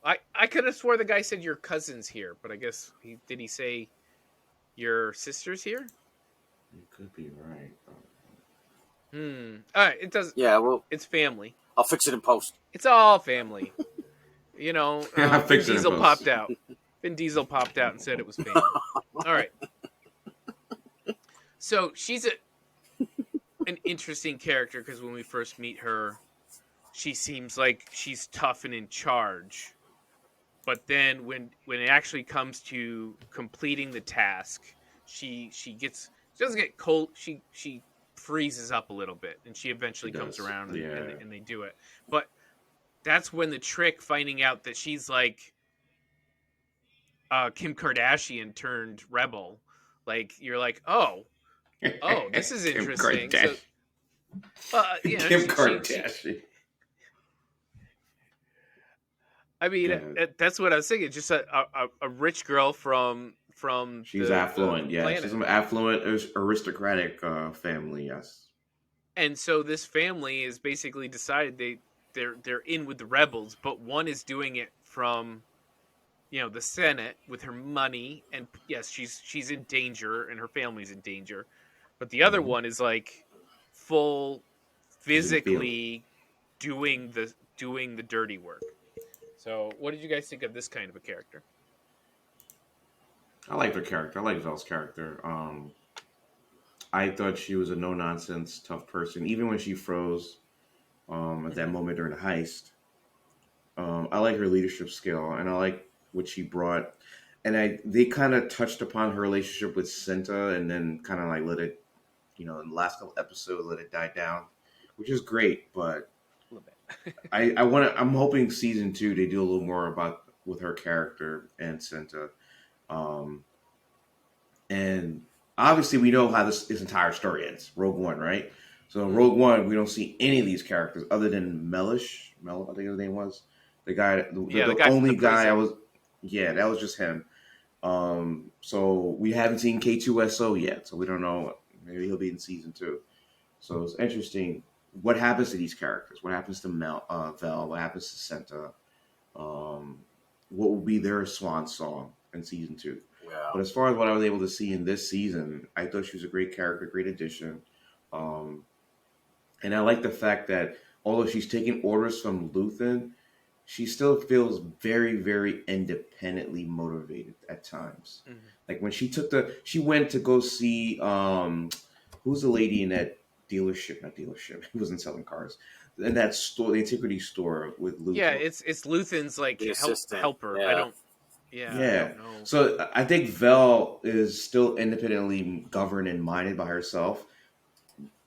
right. I could have swore the guy said your cousin's here, but I guess did he say your sister's here? You could be right. All right, it does. Yeah. Well, It's family. I'll fix it in post. It's all family. You know, I'll Vin fix it in Diesel post. popped out. Vin Diesel popped out and said it was family. All right. So she's an interesting character because when we first meet her, she seems like she's tough and in charge. But then when it actually comes to completing the task, she doesn't get cold. She freezes up a little bit, and she She eventually comes does. around Yeah. and they do it. But that's when the trick, finding out that she's like Kim Kardashian turned rebel, like you're like, oh, this is Kim interesting. Kardashian. So, you know, Kim she Kardashian. I mean, Yeah. that's what I was thinking. Just a rich girl from She's the affluent. Yeah, planet, she's an affluent aristocratic family. Yes. and so this family is basically decided they're in with the rebels, but one is doing it from the Senate with her money, and yes, she's in danger, and her family's in danger, but the other Mm-hmm. one is like full She's in the field. physically doing the dirty work. So, what did you guys think of this kind of a character? I like her character. I like Vel's character. I thought she was a no nonsense, tough person. Even when she froze at that Mm-hmm. moment during the heist, I like her leadership skill, and I like what she brought. And they kind of touched upon her relationship with Cinta, and then kind of like let it, in the last couple episodes, let it die down, which is great. But A little bit. I'm hoping season 2 they do a little more about with her character and Cinta. Um, and obviously, we know how this entire story ends. Rogue One, right? So in Rogue One, we don't see any of these characters other than Mellish. Mel, I think his name was the guy. Yeah, the The guy from only the guy I prison. was. Yeah, that was just him. So we haven't seen K2SO yet, so we don't know. Maybe he'll be in season 2. So it's interesting. What happens to these characters? What happens to Vel? What happens to Senta? What will be their swan song in season 2? Yeah. But as far as what I was able to see in this season, I thought she was a great character, great addition. Um, and I like the fact that although she's taking orders from Luthen, she still feels very, very independently motivated at times. Mhm. Like when she went to go see who's the lady in that dealership? Not dealership. He wasn't selling cars. In that store, the antiquity store with Yeah, Luthen. it's Luthen's like The assistant. helper. I Yeah. don't. Yeah, I Yeah. don't know. So I think Vel is still independently governed and minded by herself,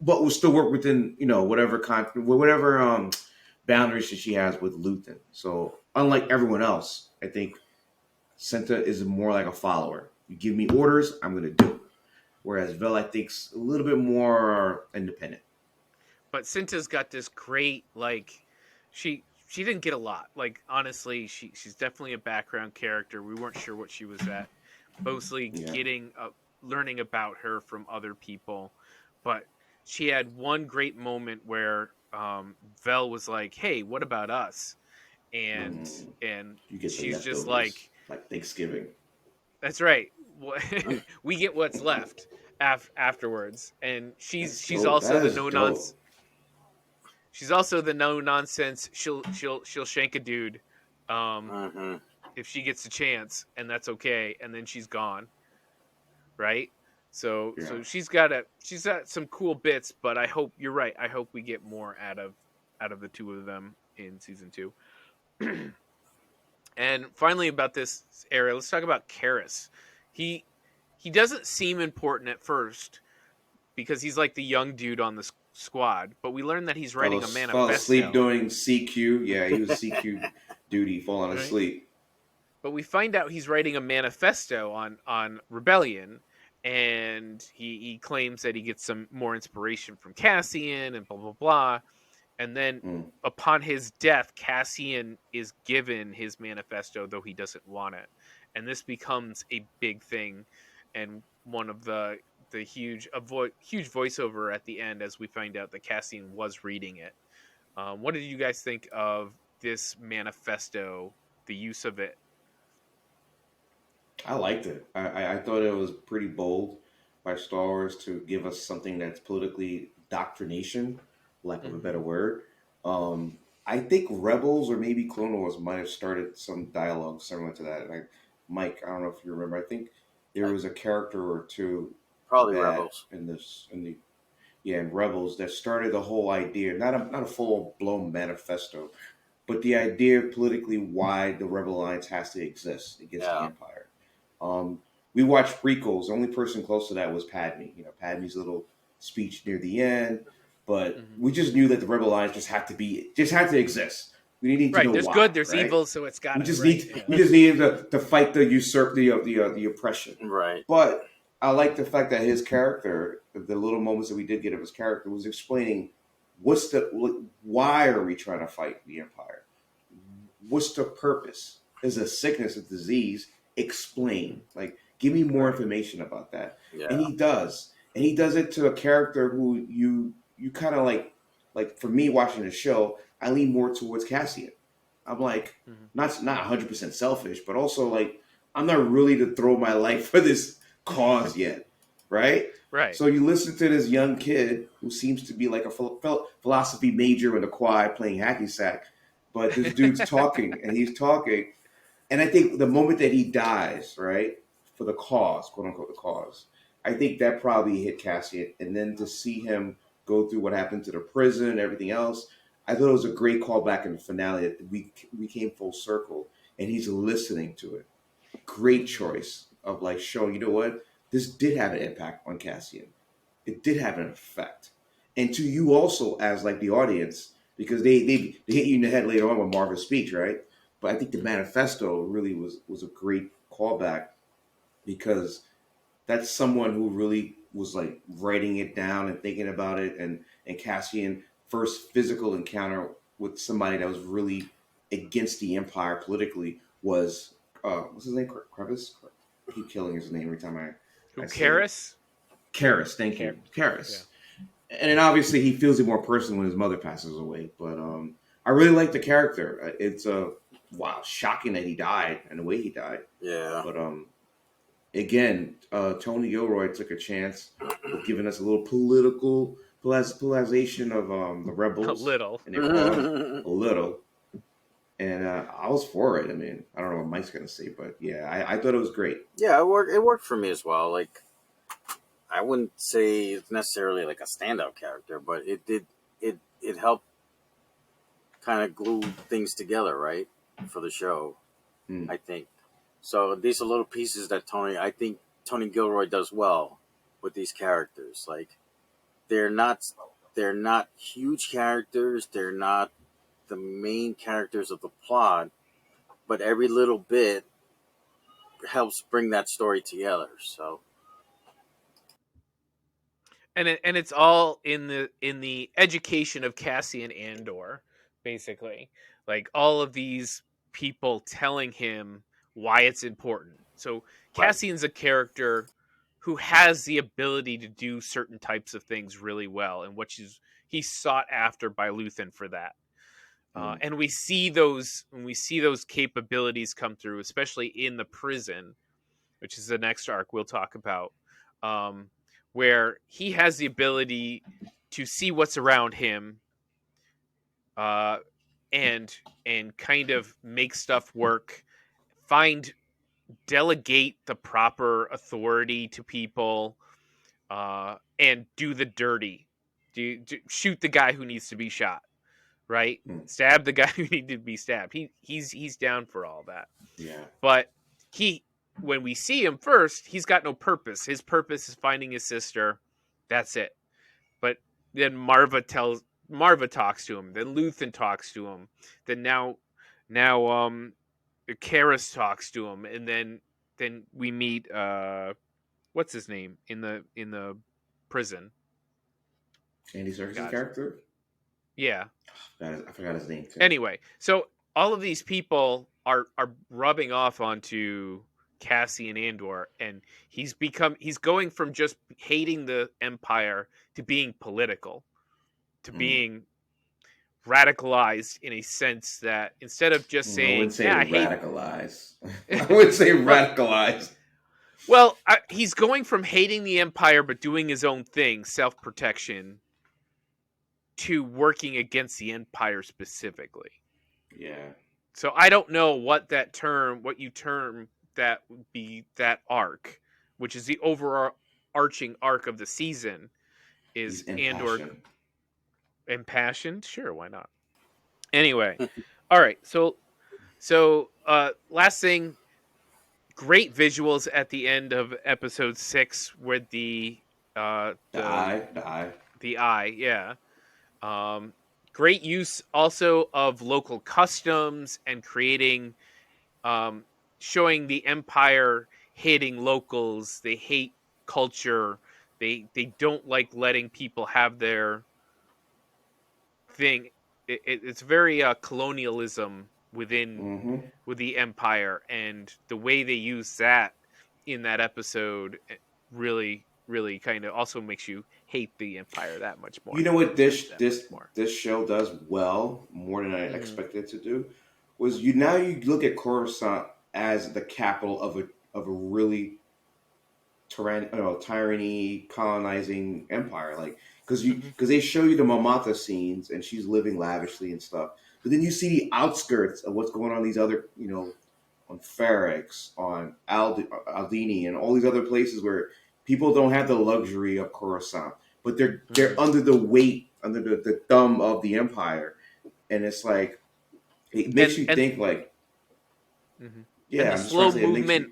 but will still work within whatever boundaries that she has with Luthen. So unlike everyone else, I think Senta is more like a follower. You give me orders, I'm going to do it. Whereas Vel, I think's a little bit more independent. But Cinta's got this great like she didn't get a lot. Like honestly, she's definitely a background character. We weren't sure what she was at. Mostly Yeah. getting learning about her from other people, but she had one great moment where Vel was like, "Hey, what about us?" and Mm, and you get the she's just like, leftovers like Thanksgiving. "That's right. We get what's left afterwards." And That's she's dope. also That the is no nonsense. dope. She's also the no nonsense. She'll shank a dude, um, Mm-hmm. if she gets a chance, and that's okay. And then she's gone, right? Yeah. So she's got some cool bits, but I hope you're right. I hope we get more out of the two of them in season two. And finally, about this area, let's talk about Karis. He he doesn't seem important at first because he's like the young dude on the squad, but we learn that he's writing a Fell asleep manifesto, doing CQ. Yeah, he was CQ duty, falling right? asleep. But we find out he's writing a manifesto on rebellion, and he claims that he gets some more inspiration from Cassian and blah blah blah. And then Mm. upon his death, Cassian is given his manifesto, though he doesn't want it, and this becomes a big thing, and one of the huge voiceover at the end as we find out that Cassian was reading it. What did you guys think of this manifesto, the use of it? I liked it. I thought it was pretty bold by Star Wars to give us something that's politically doctrination, lack of a Mm-hmm. better word. Um, I think Rebels or maybe Clone Wars might have started some dialogue similar to that. And Mike, I don't know if you remember. I think there Like was a character or two probably that Rebels. in Rebels that started the whole idea, not a full blown manifesto, but the idea of politically why the Rebel Alliance has to exist against the Yeah. Empire. Um, we watched prequels. The only person close to that was Padme. Padme's little speech near the end. But Mm-hmm. we just knew that the Rebel Alliance just had to exist. We didn't need to Right. know There's why, good. There's right? evil. So it's got We it. just Right. need Yeah. we just needed to fight the oppression. Right. But I like the fact that his character, the little moments that we did get of his character, was explaining why are we trying to fight the Empire? What's the purpose? Is a sickness, a disease? Explain. Like, give me more Right. information about that. And Yeah. he does. And he does it to a character who you kind of like for me watching the show, I lean more towards Cassian. I'm like, Mm-hmm. not 100% selfish, but also like I'm not really to throw my life for this cause yet, right? Right. So you listen to this young kid who seems to be like a philosophy major in the quad playing hacky sack, but this dude's talking and he's talking, and I think the moment that he dies, right, for the cause, quote unquote, the cause, I think that probably hit Cassian, and then to see him go through what happened to the prison and everything else, I thought it was a great callback in the finale that we came full circle, and he's listening to it. Great Mm-hmm. choice of like showing, you know what, this did have an impact on Cassian. It did have an effect, and to you also as like the audience, because they hit you in the head later on with Marvin's speech, right? But I think the Mm-hmm. manifesto really was a great callback because that's someone who really was like writing it down and thinking about it, and Cassian first physical encounter with somebody that was really against the Empire politically was what's his name? Crevice? I keep killing his name every time I Who say it. Karis? Karras, thank Car- you. yeah. Karras. And then obviously he feels it more personally when his mother passes away. But I really like the character. It's wow, shocking that he died and the way he died. Yeah. But Again, Tony Gilroy took a chance with giving us a little polarization of the A rebels little. and their cause a little, and I was for it. I mean, I don't know what Mike's gonna say, but yeah, I thought it was great. Yeah, it worked. It worked for me as well. Like, I wouldn't say it's necessarily like a standout character, but it did. It helped kind of glue things together, right, for the show. Mm. I think so. These are little pieces that I think Tony Gilroy does well with these characters. Like, they're not they're not huge characters. They're not the main characters of the plot, but every little bit helps bring that story together. So And it's all in the education of Cassian Andor, basically. Like all of these people telling him why it's important. So right, Cassian's a character who has the ability to do certain types of things really well, and he's sought after by Luthen for that. Mm. And we see those capabilities come through, especially in the prison, which is the next arc we'll talk about, um, where he has the ability to see what's around him, uh, and kind of make stuff work, find delegate the proper authority to people, and do the dirty, shoot the guy who needs to be shot, right? Mm. Stab the guy who needed to be stabbed. He's down for all that. Yeah. But he when we see him first, he's got no purpose. His purpose is finding his sister. That's it. But then Marva talks to him. Then Luthen talks to him. Then now Karis talks to him, and then we meet what's his name in the prison. Andy Serkis' God, character. yeah. I forgot his name too. Anyway, so all of these people are rubbing off onto Cassian Andor, and he's going from just hating the Empire to being political, to Mm. being radicalized in a sense that instead of just I wouldn't saying, say "Yeah, I hate," radicalized. I would say radicalized. he's going from hating the Empire but doing his own thing, self protection, to working against the Empire specifically. Yeah. So I don't know what you term that would be that arc, which is the overarching arc of the season, He's is Andor impassioned. impassioned? Sure, why not? Anyway, all right. So last thing, great visuals at the end of episode 6 with the uh The the eye. The eye. the eye, yeah. Um Great use also of local customs and creating um, showing the Empire hating locals. They hate culture. They don't like letting people have their thing. It's very colonialism Mm-hmm. with the Empire, and the way they use that in that episode really kind of also makes you hate the Empire that much more. You know what Respect this them this more. this show does well, more than I Mm-hmm. expected it to do, was you look at Coruscant as the capital of a really tyranny colonizing empire, like Mm-hmm. because they show you the Mamata scenes and she's living lavishly and stuff, but then you see the outskirts of what's going on in these other, on Ferrex, on Aldini, and all these other places where people don't have the luxury of Coruscant, but they're under the weight, under the thumb of the empire, and it's like it makes you And think like, mm-hmm. and yeah, I'm just trying to say it makes you.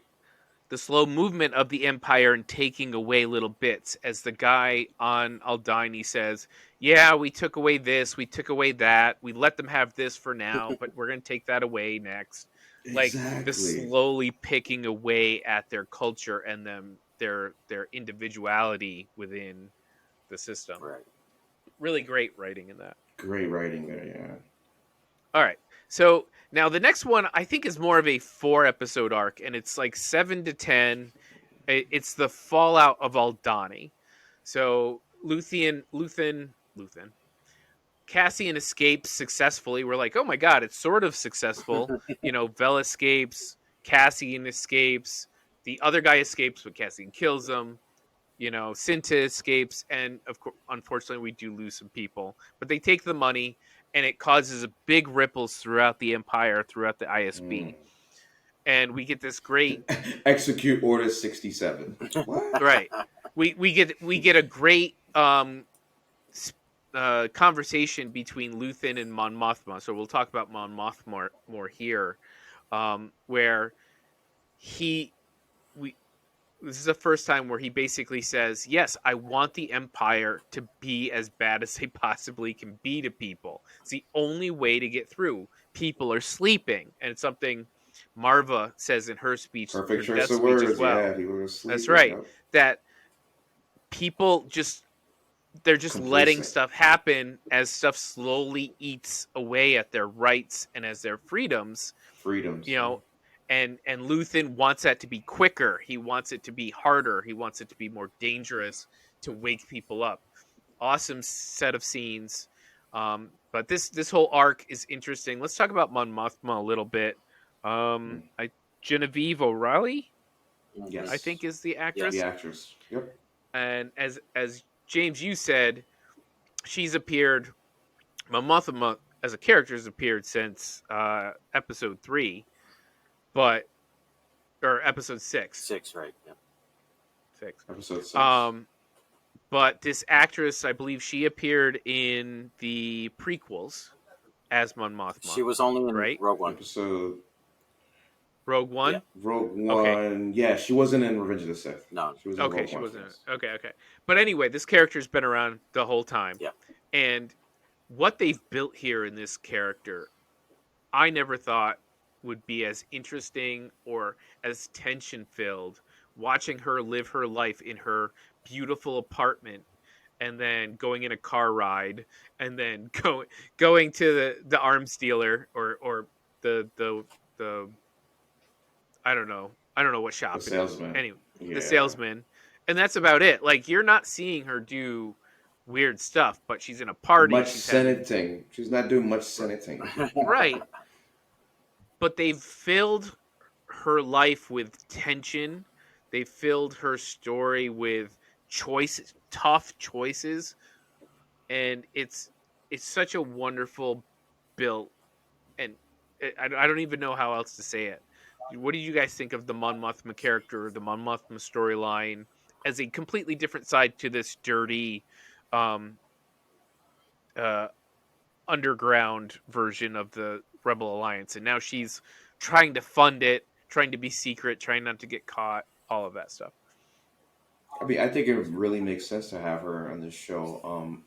the slow movement of the Empire and taking away little bits, as the guy on Aldini says, "Yeah, we took away this, we took away that, we let them have this for now, but we're going to take that away next." Like the Exactly. slowly picking away at their culture and their individuality within the system. right. Really great writing in that. Great writing there, yeah. All right. So now the next one I think is more of a 4 episode arc, and it's like 7 to 10. It's the fallout of Aldani. So Luthen, Cassian escapes successfully. We're like, oh my god, it's sort of successful. Vel escapes, Cassian escapes, the other guy escapes, but Cassian kills him. Cinta escapes, and of course, unfortunately, we do lose some people. But they take the money, and it causes big ripples throughout the Empire, throughout the Mm. ISB, and we get this great Execute Order 67. What? right. We get a great conversation between Luthen and Mon Mothma. So we'll talk about Mon Mothma more here, where he we this is the first time where he basically says, "Yes, I want the Empire to be as bad as they possibly can be to people. It's the only way to get through. People are sleeping," and it's something Marva says in her speech, Perfect her choice death of speech as words. well. Yeah, people were That's sleeping. right. Yep. That people they're just letting Complacent. stuff happen as stuff slowly eats away at their rights and as their freedoms, Freedoms. you know and Luthen wants that to be quicker. He wants it to be harder. He wants it to be more dangerous to wake people up. Awesome set of scenes. But this whole arc is interesting. Let's talk about Mon Mothma a little bit. Mm. I Genevieve O'Reilly, I Yes. think, is the The actress. Yes. actress. Yep. And as James, you said, she's appeared. Mon Mothma as a character has appeared since episode 3, but or episode 6. 6, right? Yeah. 6. Episode 6. Um, but this actress, I believe, she appeared in the prequels as Mon She Mothma, was only in right? Rogue One. Episode Rogue Yeah. One. Rogue Okay. One. Yeah, she wasn't in Revenge of the Sith. No. She was in Okay, Rogue she One. wasn't. Yes. Okay. But anyway, this character's been around the whole time, Yeah. and what they've built here in this character, I never thought would be as interesting or as tension filled. Watching her live her life in her beautiful apartment, and then going in a car ride, and then going to the arms dealer, or the I don't know what The shop it is. salesman. Anyway, the Yeah. salesman, and that's about it. Like, you're not seeing her do weird stuff, but she's in a party. Much She's having senating. She's not doing much senating. right, but they've filled her life with tension. They filled her story with choices, tough choices, and it's such a wonderful built. And I don't even know how else to say it. What did you guys think of the Mon Mothma character, the Mon Mothma storyline, as a completely different side to this dirty, um, uh, underground version of the Rebel Alliance? And now she's trying to fund it, trying to be secret, trying not to get caught, all of that stuff. I mean, I think it really makes sense to have her on this show.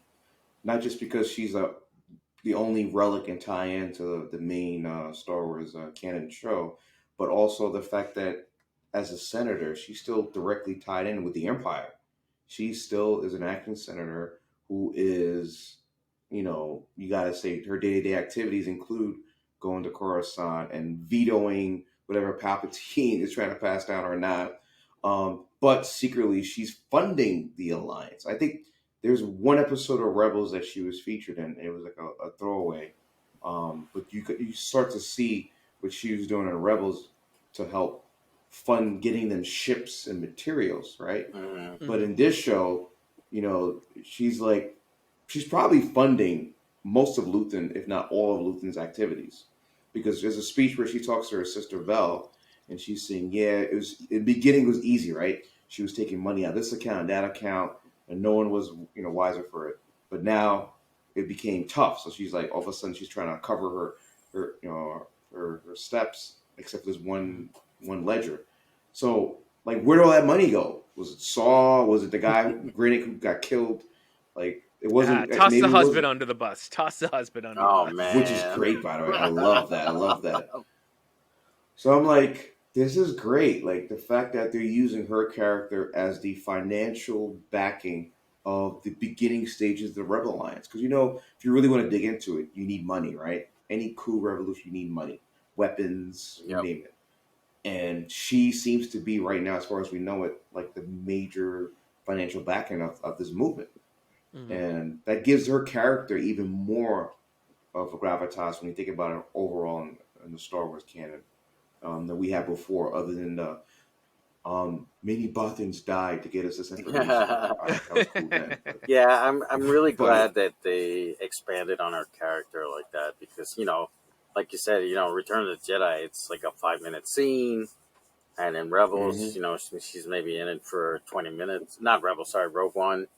Not just because she's the only relic and tie in to the main Star Wars canon show, but also the fact that as a senator, she's still directly tied in with the Empire. She still is an acting senator who is, you got to say her day to day activities include going to Coruscant and vetoing whatever Palpatine is trying to pass down or not. But secretly, she's funding the Alliance. I think there's one episode of Rebels that she was featured in. And it was like a throwaway, but you start to see what she was doing in Rebels to help fund getting them ships and materials, right? Mhm. But in this show, she's probably funding most of Luthen, if not all of Luthen's activities, because there's a speech where she talks to her sister Vel, and she's saying, "Yeah, it was in the beginning it was easy, right? She was taking money out of this account, that account, and no one was wiser for it. But now it became tough. So she's like, all of a sudden she's trying to cover her steps, except there's one ledger. So like, where did all that money go? Was it Saw? Was it the guy Grinnick who got killed? Like, it wasn't. Toss the Maybe it husband wasn't. under the bus. Toss the husband under the Oh bus. Which is man. great, by the way. I love that. I love that. So I'm like, this is great. Like the fact that they're using her character as the financial backing of the beginning stages of the Rebel Alliance. Because if you really want to dig into it, you need money, right? Any coup revolution, you need money, weapons, you Yep. name it. And she seems to be right now, as far as we know it, like the major financial backing of this movement. Mhm. And that gives her character even more of a gravitas when you think about it overall in the Star Wars canon than we had before, other than the Many Bothans died to get us this information. All right, that was cool then. Yeah, I'm really But glad that they expanded on her character like that because like you said, Return of the Jedi, it's like a 5 minute scene, and in Rebels, mm-hmm. she's maybe in it for 20 minutes. Not Rebels, sorry, Rogue One.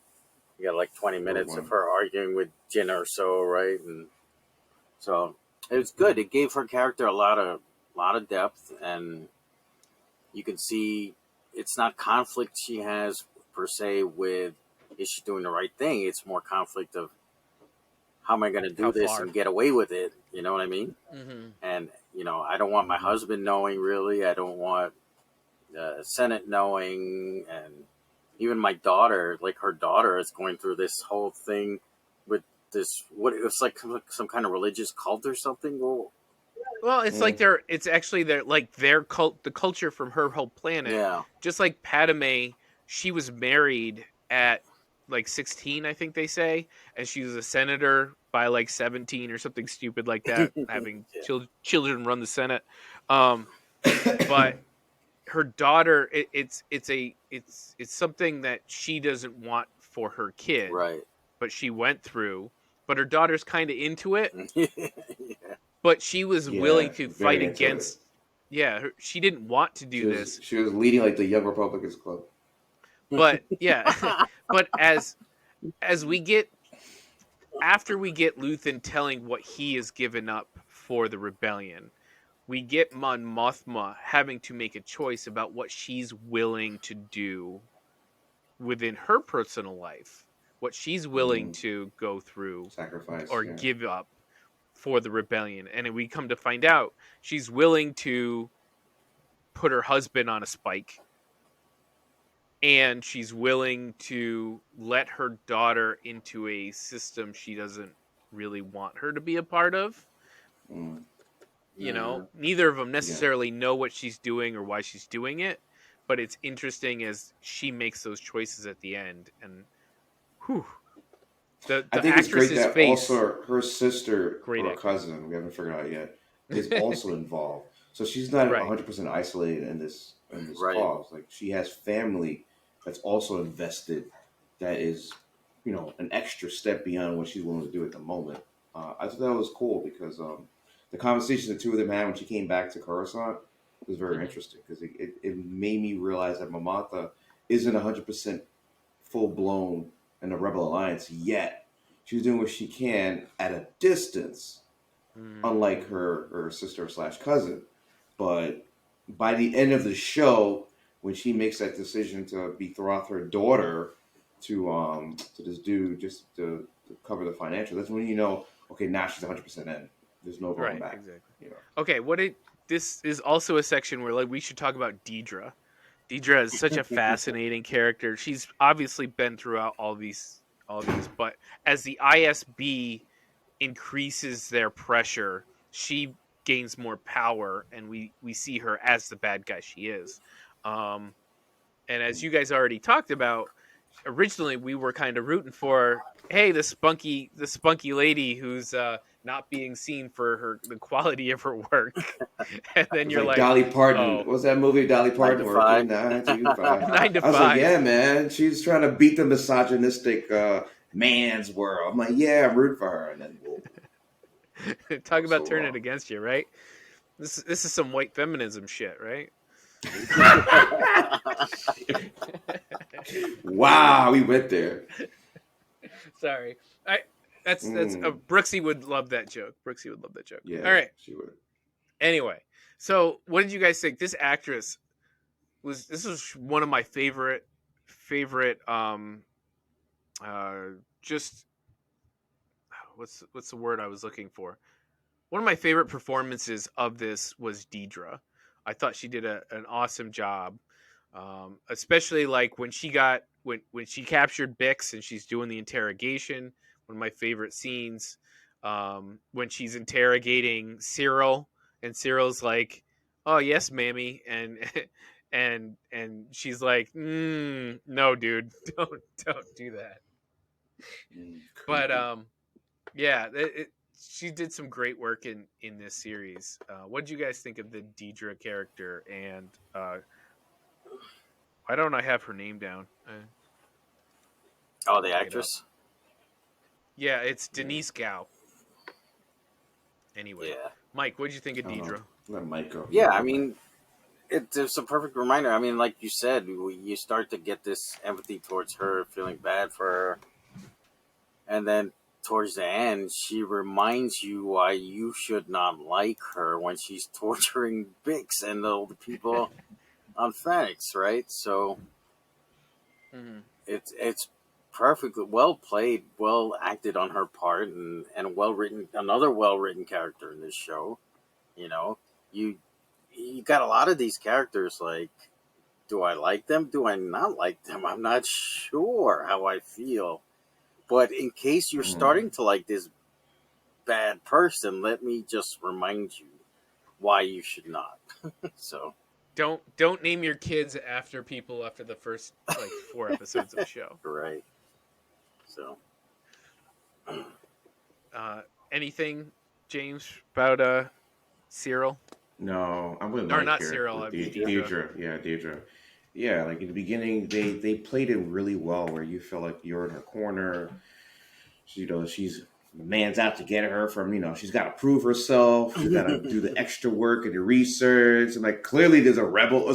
You got like 20 minutes of One. her arguing with Jyn or so, right? And so it was good. It gave her character a lot of depth, and you can see it's not conflict she has per se with is she doing the right thing. It's more conflict of how am I going to How do this far? and get away with it. You know what I mean? Mm-hmm. And I don't want my Mm-hmm. husband knowing. Really, I don't want the Senate knowing, and even my daughter, like her daughter, is going through this whole thing with this. What it's like some kind of religious cult or something. Well, it's like it's actually their cult, the culture from her whole planet. Yeah. Just like Padme, she was married at like 16, I think they say, and she was a senator by like 17 or something stupid like that, having Yeah. children run the Senate. Um, but her daughter, it's something that she doesn't want for her kid, Right. but she went through. But her daughter's kind of into it, Yeah. but she was willing Yeah, to fight very into it. against. Yeah, she didn't want to do this, She was leading like the Young Republicans Club. but yeah, but as we get after we get Luthen telling what he has given up for the rebellion, we get Mon Mothma having to make a choice about what she's willing to do within her personal life, what she's willing Mm, to go through sacrifice, or yeah. give up for the rebellion. And we come to find out she's willing to put her husband on a spike, and she's willing to let her daughter into a system she doesn't really want her to be a part of. Mm, Neither of them yeah. necessarily know what she's doing or why she's doing it, but it's interesting as she makes those choices at the end. And whew, I the think it's great actress's that face, also her sister great or acting. cousin, we haven't figured out yet, is also involved. So she's not Right. 100% isolated in this Right. cause. Like she has family that's also invested. That is, an extra step beyond what she's willing to do at the moment. I thought that was cool because the conversation the two of them had when she came back to Coruscant was very Mhm. interesting because it made me realize that Mamata isn't 100% full blown in the Rebel Alliance yet. She's doing what she can at a distance, unlike Mm. her sister slash cousin. But by the end of the show, when she makes that decision to betroth her daughter to this dude just to cover the financial, that's when okay, now she's 100% in. There's no going Right, back. exactly. Okay, this is also a section where we should talk about Deidre. Deidre is such a fascinating character. She's obviously been throughout all these, but as the ISB increases their pressure, she gains more power, and we see her as the bad guy she is. Um, and as you guys already talked about, originally we were kind of rooting for, hey, the spunky lady who's not being seen for the quality of her work, and then It's you're like like, Dolly Parton. oh, What's that movie? Dolly Nine Parton to working five. 9 to 5. nine to I was like, five. yeah, man. She's trying to beat the misogynistic man's world. I'm like, yeah, I'm rooting for her. And then whoa, Talk so about turning it against you, right? This is some white feminism shit, right? wow, we went there. Sorry, I that's Mm, Brooksy would love that joke. Brooksy would love that joke. All yeah, right. she would. Anyway, so what did you guys think? This actress was one of my favorite uh just what's the word I was looking for? One of my favorite performances of this was Deidre. I thought she did an awesome job, especially like when she captured Bix and she's doing the interrogation. One of my favorite scenes, when she's interrogating Cyril, and Cyril's like, "Oh yes, mammy," and she's like, "No, dude, don't do that." But Creepy. yeah, she did some great work in this series. What did you guys think of the Deidre character and Why don't I have her name down? Oh, the Look it up. actress. Yeah, it's Denise Gao. Anyway, Yeah. Mike, what did you think of I don't know. Deidre? Let Mike go. Yeah, I Go, Mike. mean, it's a perfect reminder. I mean, like you said, you start to get this empathy towards her, feeling bad for her, and then towards the end, she reminds you why you should not like her when she's torturing Bix and the people on Phoenix, right? So Mm-hmm. it's perfectly well played, well acted on her part, and well written. Another well written character in this show. You know, you you got a lot of these characters. Like, do I like them? Do I not like them? I'm not sure how I feel. But in case you're Mm. starting to like this bad person, let me just remind you why you should not. So, Don't name your kids after people after the first like 4 episodes of a show. right. So, Uh, anything, James, about Cyril? No, I'm with Or Mike not here Cyril, with Deidre. Deidre. Deidre. Yeah, Deidre. Yeah, like in the beginning, they played it really well, where you feel like you're in her corner. She's the man's out to get her from. She's got to prove herself. She's got to do the extra work and the research. And like clearly, there's an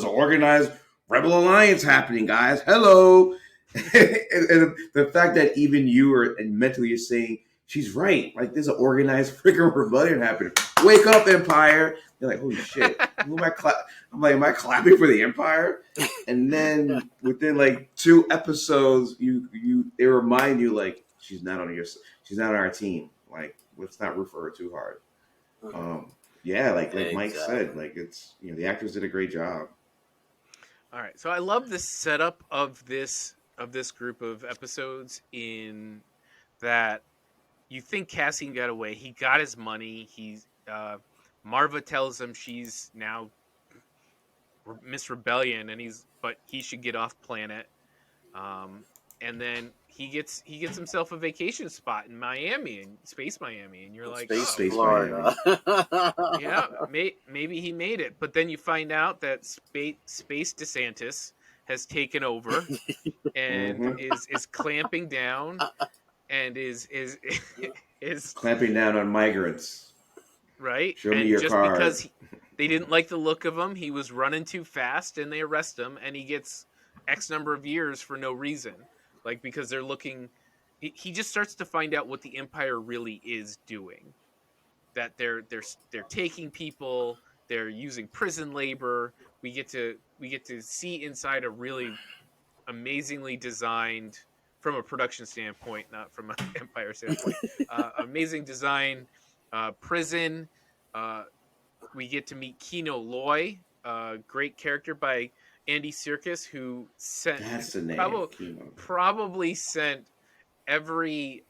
organized rebel alliance happening, guys. Hello, and the fact that even you are and mentally you're saying she's right. Like there's an organized freaking rebellion happening. Wake up, Empire! They're like, holy shit. Who am I? I'm like, am I clapping for the Empire? And then within like 2 episodes, they remind you like she's not on our team. Like let's not root for her too hard. Yeah, like Mike said, Exactly. like it's the actors did a great job. All right, so I love the setup of this group of episodes in that you think Cassian got away. He got his money. He's Marva tells him she's now Miss Rebellion, and but he should get off planet. Um, and then he gets himself a vacation spot in Miami, in Space Miami, and you're like, Space oh, Space Florida. Miami. yeah, maybe he made it. But then you find out that Space DeSantis has taken over and Mm-hmm. is clamping down and is is Clamping down on migrants. right. Show me And your just because card. they didn't like the look of him, he was running too fast, and they arrest him, and he gets X number of years for no reason, like because they're looking. He just starts to find out what the Empire really is doing. That they're taking people, they're using prison labor. We get to see inside a really amazingly designed, from a production standpoint, not from an Empire standpoint, amazing design prison. Uh, we get to meet Kino Loy, great character by Andy Serkis, who sent That's the name. probably Kino. probably sent every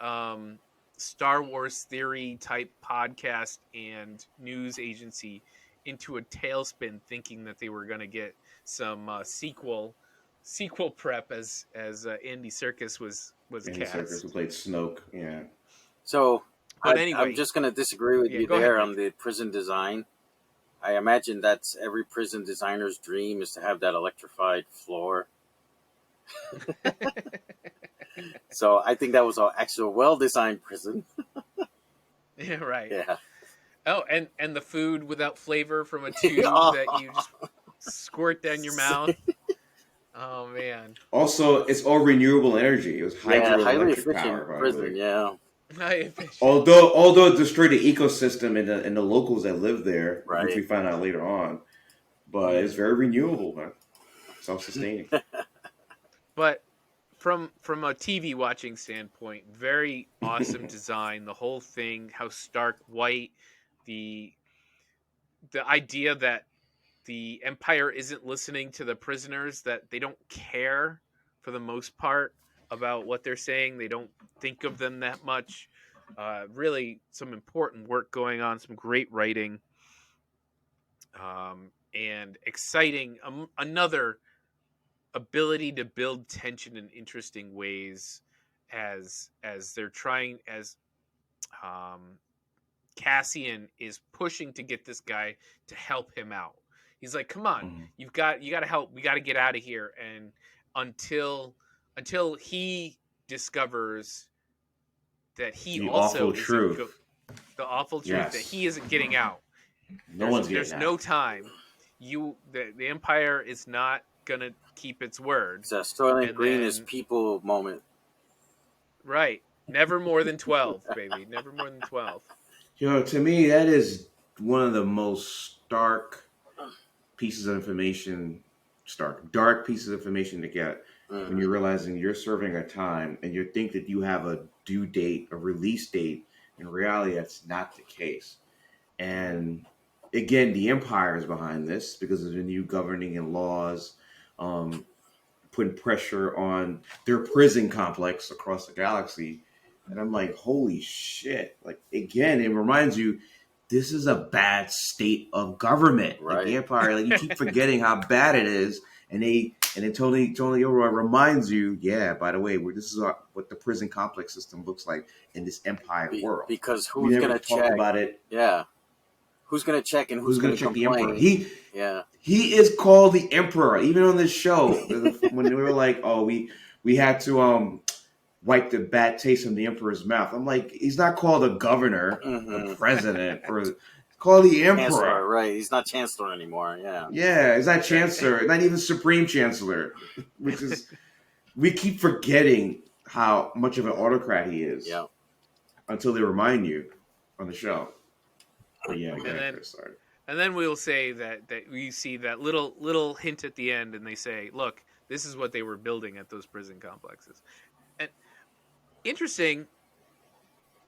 Star Wars theory type podcast and news agency into a tailspin, thinking that they were going to get some sequel prep as Andy Serkis was Andy Serkis, who cast. played Snoke. Yeah. So, But I'm anyway, just going to disagree with yeah, you go ahead, there on Mike. the prison design. I imagine that's every prison designer's dream is to have that electrified floor. So I think that was an actual well-designed prison. Yeah, right. Yeah. Oh, and the food without flavor from a tube Oh, that you just squirt down your mouth. Oh man. Also, it's all renewable energy. It was yeah, highly hydroelectric power, efficient by the prison. way. Yeah, High efficient. Although it destroyed the ecosystem and the locals that live there, which we right. found out later on, but it's Mm. very renewable, man. Self-sustaining. But from a TV watching standpoint, very awesome design. The whole thing, how stark white, the the idea that the Empire isn't listening to the prisoners, that they don't care for the most part about what they're saying. They don't think of them that much. Really, some important work going on. Some great writing, and exciting. Another ability to build tension in interesting ways as they're trying as um, Cassian is pushing to get this guy to help him out. He's like, "Come on, Mhm. you got to help. We got to get out of here." And until he discovers that he The also awful isn't truth. the awful truth that he Yes. isn't getting out. No one's getting There's no out. time. The Empire is not gonna keep its word. It's a Soylent And Green is then people moment. right, never more than 12, baby. Never more than 12. To me, that is one of the most pieces of information, dark pieces of information to get when you're realizing you're serving a time and you think that you have a due date, a release date. In reality, that's not the case. And again, the empire is behind this because of the new governing and laws, um, putting pressure on their prison complex across the galaxy. And I'm like, holy shit. Like, again, it reminds you, this is a bad state of government. Like the Right. empire, like you keep forgetting how bad it is. And then Tony Gilroy reminds you, yeah, by the way, this is what the prison complex system looks like in this empire world. Because We who's never gonna talked check? about it. Yeah. Who's gonna check and Who's who's going gonna to check the emperor? complain? Yeah. He is called the emperor. Even on this show, when they were like, "Oh, we had to wipe the bad taste from the emperor's mouth," I'm like, he's not called a governor, the Mm-hmm. president, or it's called the Chancellor, emperor. right? He's not chancellor anymore. Yeah. Yeah, he's not chancellor, not even supreme chancellor, which is we keep forgetting how much of an autocrat he is Yeah. until they remind you on the show. But yeah, And again, then Chris, sorry. and then we'll say that we see that little hint at the end, and they say, "Look, this is what they were building at those prison complexes." And interesting,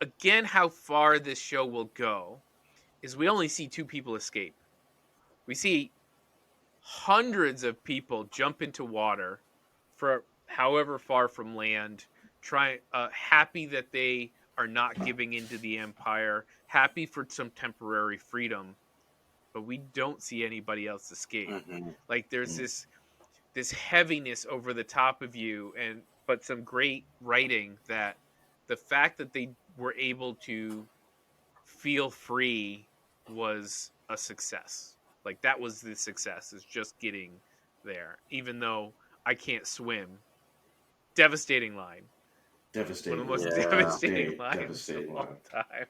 again, how far this show will go is we only see two people escape. We see hundreds of people jump into water for however far from land, happy that they are not giving into the empire, happy for some temporary freedom, but we don't see anybody else escape. Mm-hmm. Like there's this heaviness over the top of you, and but some great writing that the fact that they were able to feel free was a success. Like that was the success, is just getting there. Even though I can't swim. Devastating line. One of Devastating. the most Yeah. devastating Very lines of devastating all line. time.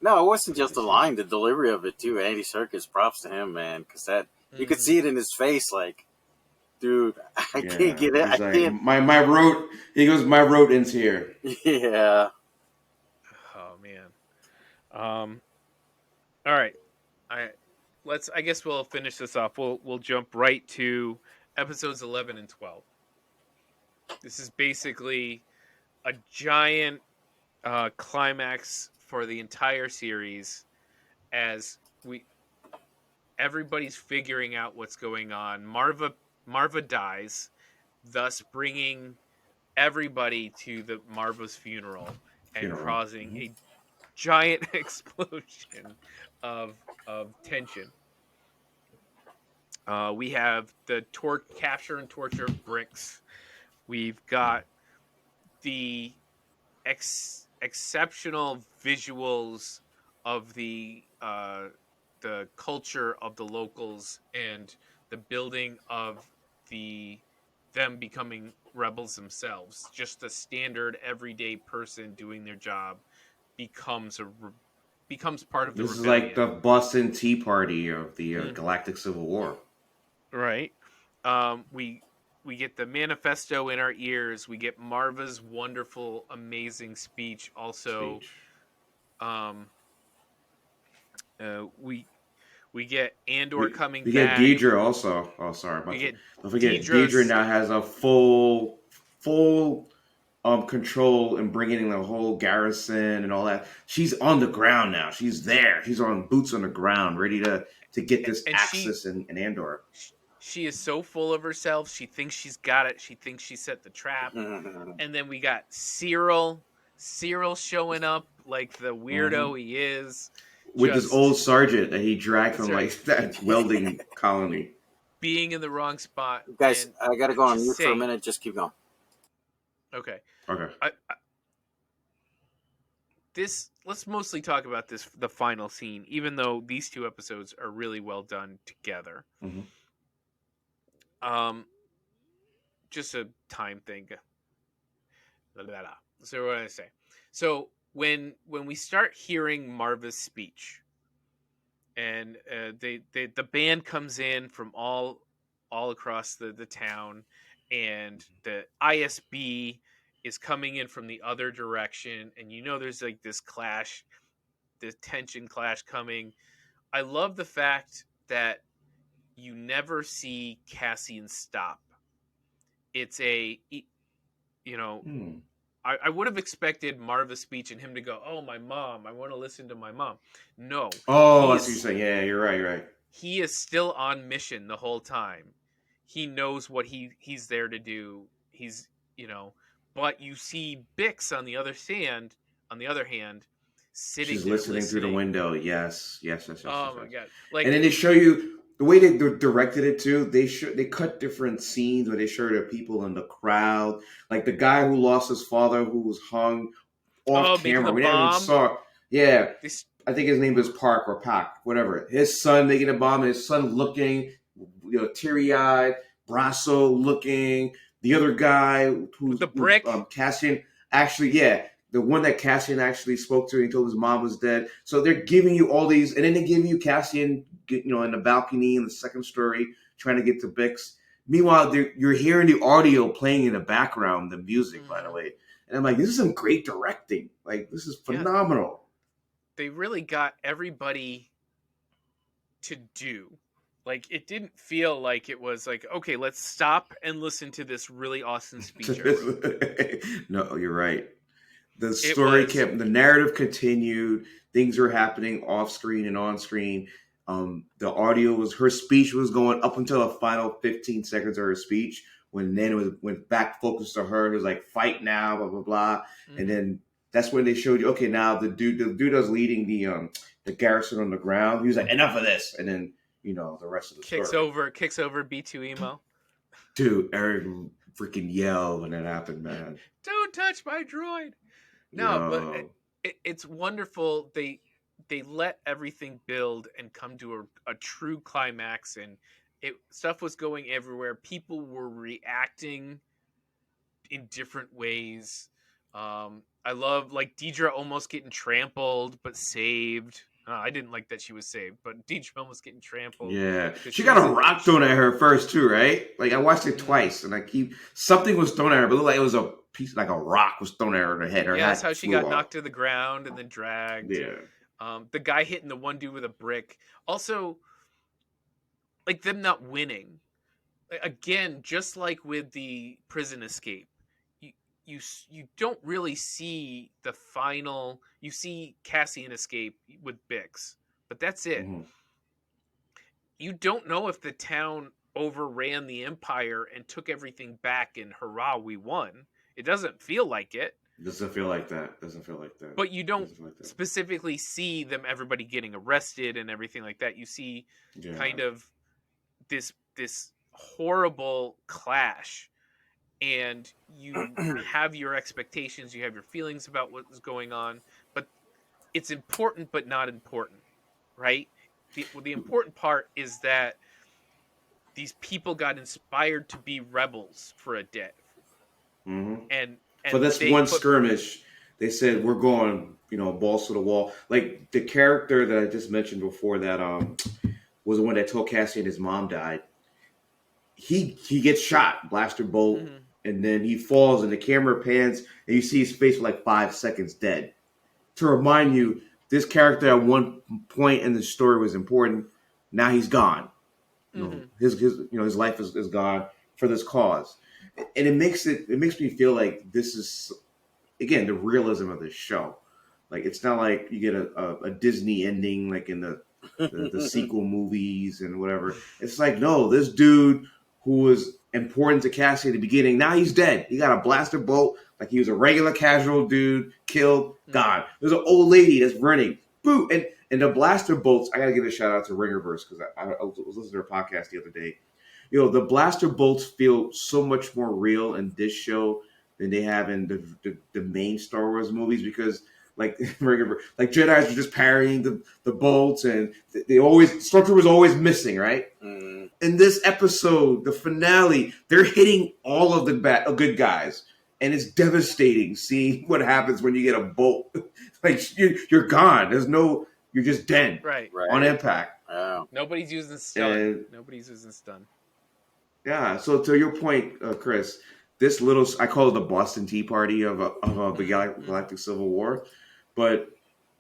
No, it wasn't just the Devastating. line, the delivery of it too. Andy Serkis, props to him, man, because that you could Mm-hmm. see it in his face, like, dude, I can't Yeah, get it. I he's like can't. my road. He goes, my road ends here. Yeah. Oh man. All right. I guess we'll finish this off. We'll jump right to episodes 11 and 12. This is basically a giant climax for the entire series, as everybody's figuring out what's going on. Marva dies, thus bringing everybody to the Marva's funeral and Funeral. causing Mhm. a giant explosion of tension. We have the capture and torture of bricks. We've got the exceptional visuals of the culture of the locals and the building of them becoming rebels themselves. Just a standard everyday person doing their job becomes part of the This is like rebellion. the Boston Tea Party of the Mhm. Galactic Civil War. Right. We get the manifesto in our ears. We get Marva's wonderful, amazing speech. Also, Speech. um, we get Andor We coming we get back. Deidre also. Oh, sorry. We get Don't forget, Deidre Deidre's now has a full control and bringing in the whole garrison and all that. She's on the ground now. She's there. She's on boots on the ground, ready to get this and Axis in Andor. she is so full of herself. She thinks she's got it. She thinks she set the trap. And then we got Cyril showing up like the Hmm. weirdo he is. With this old Just sergeant that he dragged that's from right. like that welding colony. Being in the wrong spot Guys, and I gotta go on just mute for a saying, minute. Just keep going. okay, Okay. I this let's mostly talk about the final scene, even though these two episodes are really well done together. Mm-hmm. Just a time thing. So what did I say? So when we start hearing Marva's speech, and the band comes in from all across the town, and the ISB is coming in from the other direction, and there's like this clash, this tension clash coming. I love the fact that you never see Cassian stop. It's you know Hmm. I would have expected Marva's speech and him to go, "Oh, my mom! I want to listen to my mom." No, Oh, he I see what you're is saying. Yeah, you're right. You're right. he is still on mission the whole time. He knows what he's there to do. You know, but you see Bix on the other hand, sitting She's there listening through the listening. window. Yes, yes, yes, yes, yes, Oh my yes. god! And then Like, they show you the way they directed it too. They cut different scenes where they show the people in the crowd, like the guy who lost his father, who was hung off oh, making camera. the We never even bomb. saw. Yeah, This I think his name was Park or Pac, whatever. His son making a bomb, and his son looking, teary eyed, Brasso looking. The other guy with who's the brick. Cassian actually, yeah, the one that Cassian actually spoke to, and he told his mom was dead. So they're giving you all these, and then they give you Cassian, in the balcony in the second story trying to get to Bix. Meanwhile, you're hearing the audio playing in the background, the music, by the Mhm. way. And I'm like, this is some great directing. Like, this is Yeah, phenomenal. they really got everybody to do. Like, it didn't feel like it was like, okay, let's stop and listen to this really awesome speech I wrote. No, you're right. The It story was, kept, the narrative continued. Things were happening off screen and on screen. The audio was, her speech was going up until the final 15 seconds of her speech. When then went back focused to her. It was like, fight now, blah blah blah. And mhm. then that's when they showed you, okay, now the dude that's leading the garrison on the ground. He was like, enough of this. And then the rest of the story. Kicks over B2 emo. Dude, Eric freaking yelled when that happened, man. Don't touch my droid. No, but Yo. it's wonderful. They let everything build and come to a true climax, and stuff was going everywhere. People were reacting in different ways. I love, like, Deidre almost getting trampled but saved. I didn't like that she was saved, but Deidre almost getting trampled Yeah, because she got a she rock thrown at her first too, right? Like I watched it Mhm. twice, and something was thrown at her, but it looked like it was a piece, like a rock was thrown at her in her head. Her Yeah, that's how hat she flew got off. knocked to the ground and then dragged. Yeah. The guy hitting the one dude with a brick. Also, like, them not winning. Again, just like with the prison escape, you you don't really see the final. You see Cassian escape with Bix, but that's it. Hmm. You don't know if the town overran the empire and took everything back and hurrah, we won. It doesn't feel like it, Doesn't feel like that. Doesn't feel like that. but you don't Doesn't feel like that. specifically see everybody getting arrested and everything like that. You see Yeah. kind of this horrible clash, and you have your expectations, you have your feelings about what's going on, but it's important but not important, right? The important part is that these people got inspired to be rebels for a day, Hmm. and For this they one put skirmish, they said we're going, balls to the wall. Like the character that I just mentioned before that was the one that told Cassian his mom died. He gets shot, blaster bolt, Mhm, and then he falls, and the camera pans, and you see his face for like 5 seconds, dead. To remind you, this character at one point in the story was important. Now he's gone. mhm, His life is gone for this cause, and it makes me feel like this is again the realism of this show. Like it's not like you get a Disney ending like in the sequel movies and whatever. It's like no, this dude who was important to Cassie at the beginning, now he's dead. He got a blaster bolt, like he was a regular casual dude, killed, mhm. gone. There's an old lady that's running, boo, and the blaster bolts. I gotta give a shout out to Ringerverse because I was listening to their podcast the other day. The blaster bolts feel so much more real in this show than they have in the main Star Wars movies because like like Jedi's were just parrying the bolts, and they always Stormtroopers always missing, right? Mm. In this episode, the finale, they're hitting all of the good guys, and it's devastating seeing what happens when you get a bolt. Like you're gone. You're just dead Right. on Right. impact. Nobody's using stun. And Nobody's using stun. yeah, so to your point, Chris, this little I call it the Boston Tea Party of the Galactic Civil War, but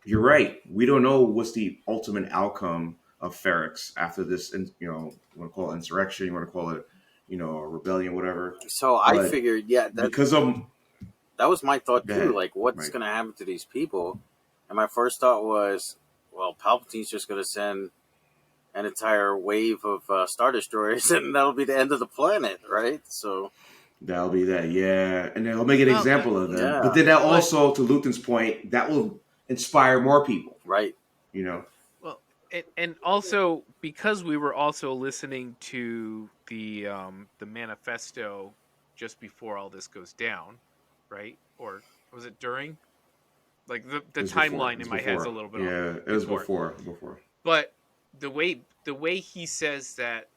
you're right. We don't know what's the ultimate outcome of Ferrex after this. You want to call it insurrection, you want to call it, a rebellion, whatever. So I But figured, because of that was my thought go too. ahead, Like, what's right? going to happen to these people? And my first thought was, well, Palpatine's just going to send an entire wave of Star Destroyers, and that'll be the end of the planet, right? So, That'll be that, yeah. And then he'll make an Well, example of them. But yeah, then that but also, to Luthen's point, that will inspire more people. right. You know, well, and also because we were also listening to the manifesto just before all this goes down, right? Or was it during? Like the it was before. It timeline in was my head's a before. little bit off. Yeah, it was Before, before. but the way he says that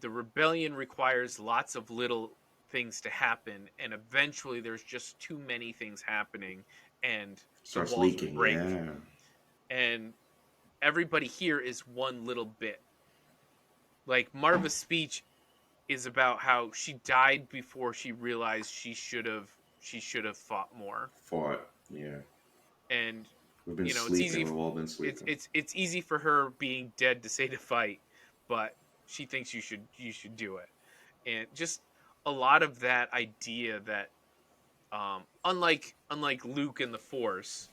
the rebellion requires lots of little things to happen, and eventually there's just too many things happening, and the Starts walls will leaking. break, Yeah, and everybody here is one little bit. Like Marva's speech is about how she died before she realized she should have fought more, fought. Yeah, and we've been it's sleeping. easy. We've all been It's sleeping. it's easy for her being dead to say to fight, but she thinks you should do it, and just a lot of that idea that unlike Luke and the Force,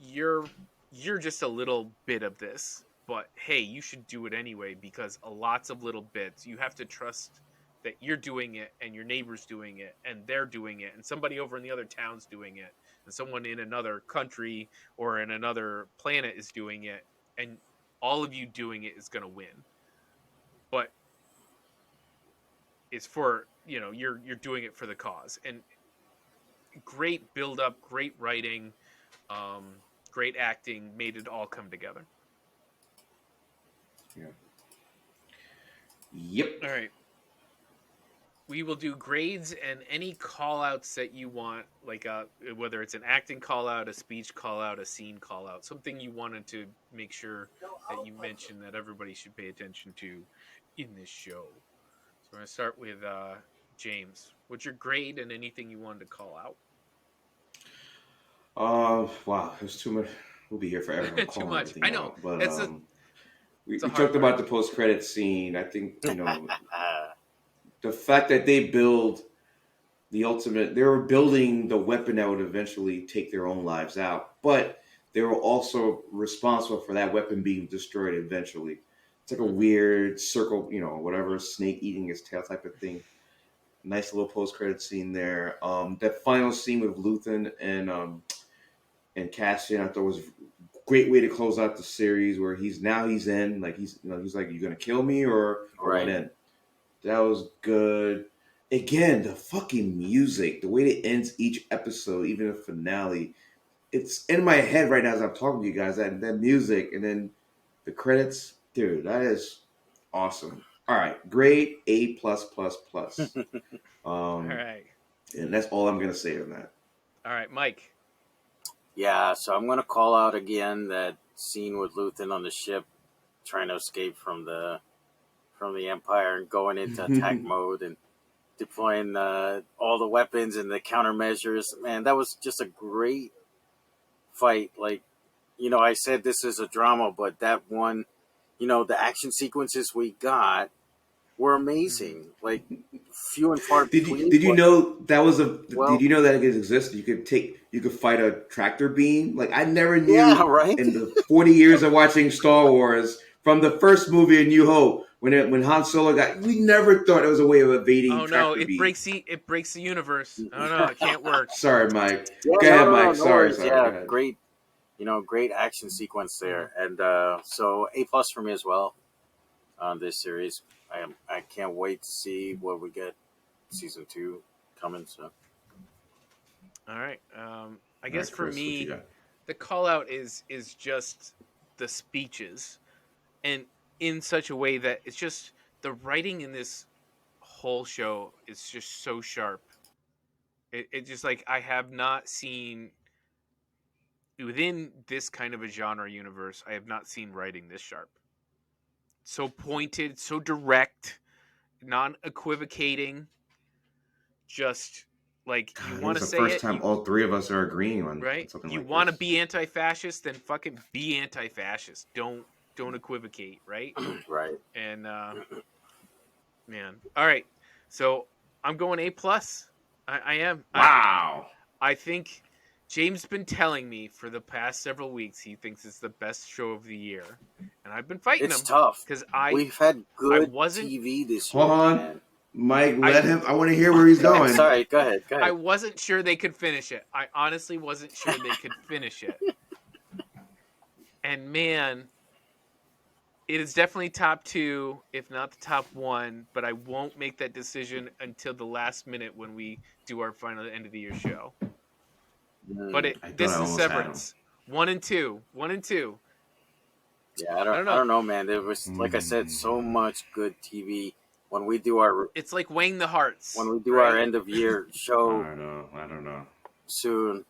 you're you're just a little bit of this, but hey, you should do it anyway because a lots of little bits. You have to trust that you're doing it and your neighbor's doing it and they're doing it and somebody over in the other town's doing it and someone in another country or in another planet is doing it, and all of you doing it is going to win. But it's for, you're doing it for the cause. And great build up, great writing, um, great acting made it all come together. Yeah. Yep. All right. We will do grades and any call outs that you want, like whether it's an acting call out, a speech call out, a scene call out, something you wanted to make sure that you mentioned that everybody should pay attention to in this show. So we're going to start with James. What's your grade and anything you wanted to call out? Wow, there's too much. We'll be here forever. I'm Too calling much. everything I know. out, but we, It's a we hard talked part. about the post credit scene. I think the fact that they build the ultimate. They were building the weapon that would eventually take their own lives out, but they were also responsible for that weapon being destroyed eventually. It's like a weird circle, whatever, snake eating its tail type of thing. Nice little post credit scene there. That final scene with Luthen and Cassian, I thought was a great way to close out the series where he's in, like he's like, you gonna kill me or what Right. in? That was good. Again, the fucking music, the way it ends each episode, even the finale, it's in my head right now as I'm talking to you guys. That music and then the credits, dude, that is awesome. All right, grade A plus plus plus. All right. And that's all I'm gonna say on that. All right, Mike. Yeah, so I'm going to call out again that scene with Luthen on the ship trying to escape from the Empire and going into attack mode and deploying all the weapons and the countermeasures. Man, that was just a great fight. Like, I said this is a drama, but that one, the action sequences we got were amazing. Like, few and far Did you between. did you know that was a did Well, you know that it exists? You could fight a tractor beam. Like I never yeah, knew right. in the 40 years of watching Star Wars from the first movie A New Hope when Han Solo we never thought it was a way of evading Oh no, tractor it beams. breaks the universe. Oh no, it can't work. Sorry, Mike. Yeah, Go ahead, Mike. no Sorry. worries. Go Yeah, ahead. great. Great action sequence there, and so A plus for me as well on this series. I can't wait to see what we get season 2 coming. So All right. I guess right, for Chris, what you me, got? the call out is just the speeches, and in such a way that it's just the writing in this whole show is just so sharp. It just like I have not seen within this kind of a genre universe. I have not seen writing this sharp, so pointed, so direct, non equivocating. Just like God, you I think want it's to the say first it, time you all three of us are agreeing on right. something You like want to this. be anti-fascist, then fucking be anti-fascist. Don't equivocate, right? Right. And man, all right. So I'm going A plus. I am. Wow. I think James been telling me for the past several weeks he thinks it's the best show of the year, and I've been fighting It's him tough. because We've had I good wasn't TV this Hold year, on, man. Mike. I Let him. I want to hear where he's going. Sorry, go ahead. Go I ahead. wasn't sure they could finish it. I honestly wasn't sure they could finish it. And man, it is definitely top two, if not the top one, but I won't make that decision until the last minute when we do our final end of the year show. But Mm, I thought I this is almost had him. Severance. 1 and 2. 1 and 2. yeah, I don't I know. don't know, man. There was, like I said, so Mm. much good TV. When we do It's like weighing the hearts, our right? end of year show I don't know. soon,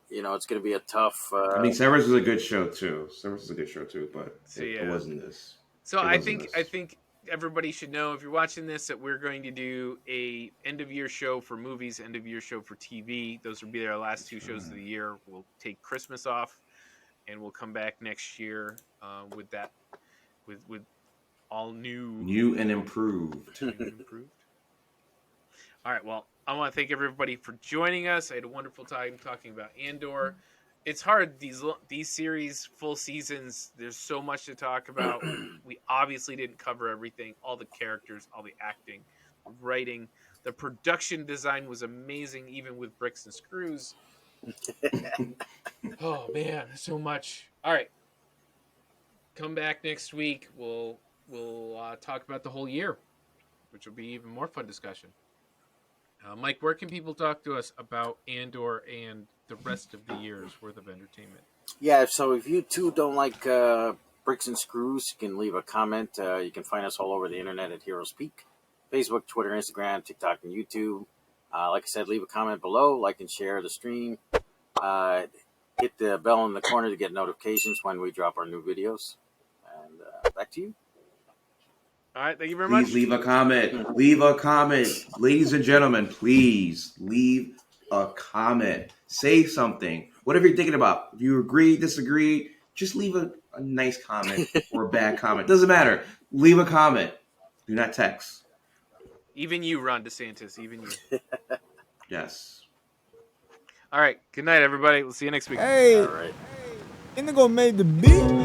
it's going to be a tough. I mean, Severance was a good show too. Severance was a good show too, but So it yeah. wasn't this. So It I wasn't think this. everybody should know if you're watching this that we're going to do a end of year show for movies, end of year show for TV. Those will be our last two shows of the year. We'll take Christmas off, and we'll come back next year with that with all new And improved. new and improved. All right. Well, I want to thank everybody for joining us. I had a wonderful time talking about Andor. It's hard these series full seasons. There's so much to talk about. We obviously didn't cover everything. All the characters, all the acting, the writing, the production design was amazing, even with bricks and screws. Oh man, so much. All right, come back next week. We'll talk about the whole year, which will be even more fun discussion. Mike, where can people talk to us about Andor and the rest of the year's worth of entertainment? Yeah, so if you too don't like bricks and screws, you can leave a comment. You can find us all over the internet at Heroes Peak, Facebook, Twitter, Instagram, TikTok, and YouTube. Like I said, leave a comment below, like and share the stream. Hit the bell in the corner to get notifications when we drop our new videos. And back to you. All right, thank you very Please much. leave a comment. Leave a comment. Ladies and gentlemen, please leave a comment. Say something. Whatever you're thinking about. If you agree, disagree, just leave a nice comment or a bad comment. Doesn't matter. Leave a comment. Do not text. Even you, Ron DeSantis, even you. Yes. All right, good night, everybody. We'll see you next week. Hey, All right. Indigo made the beat.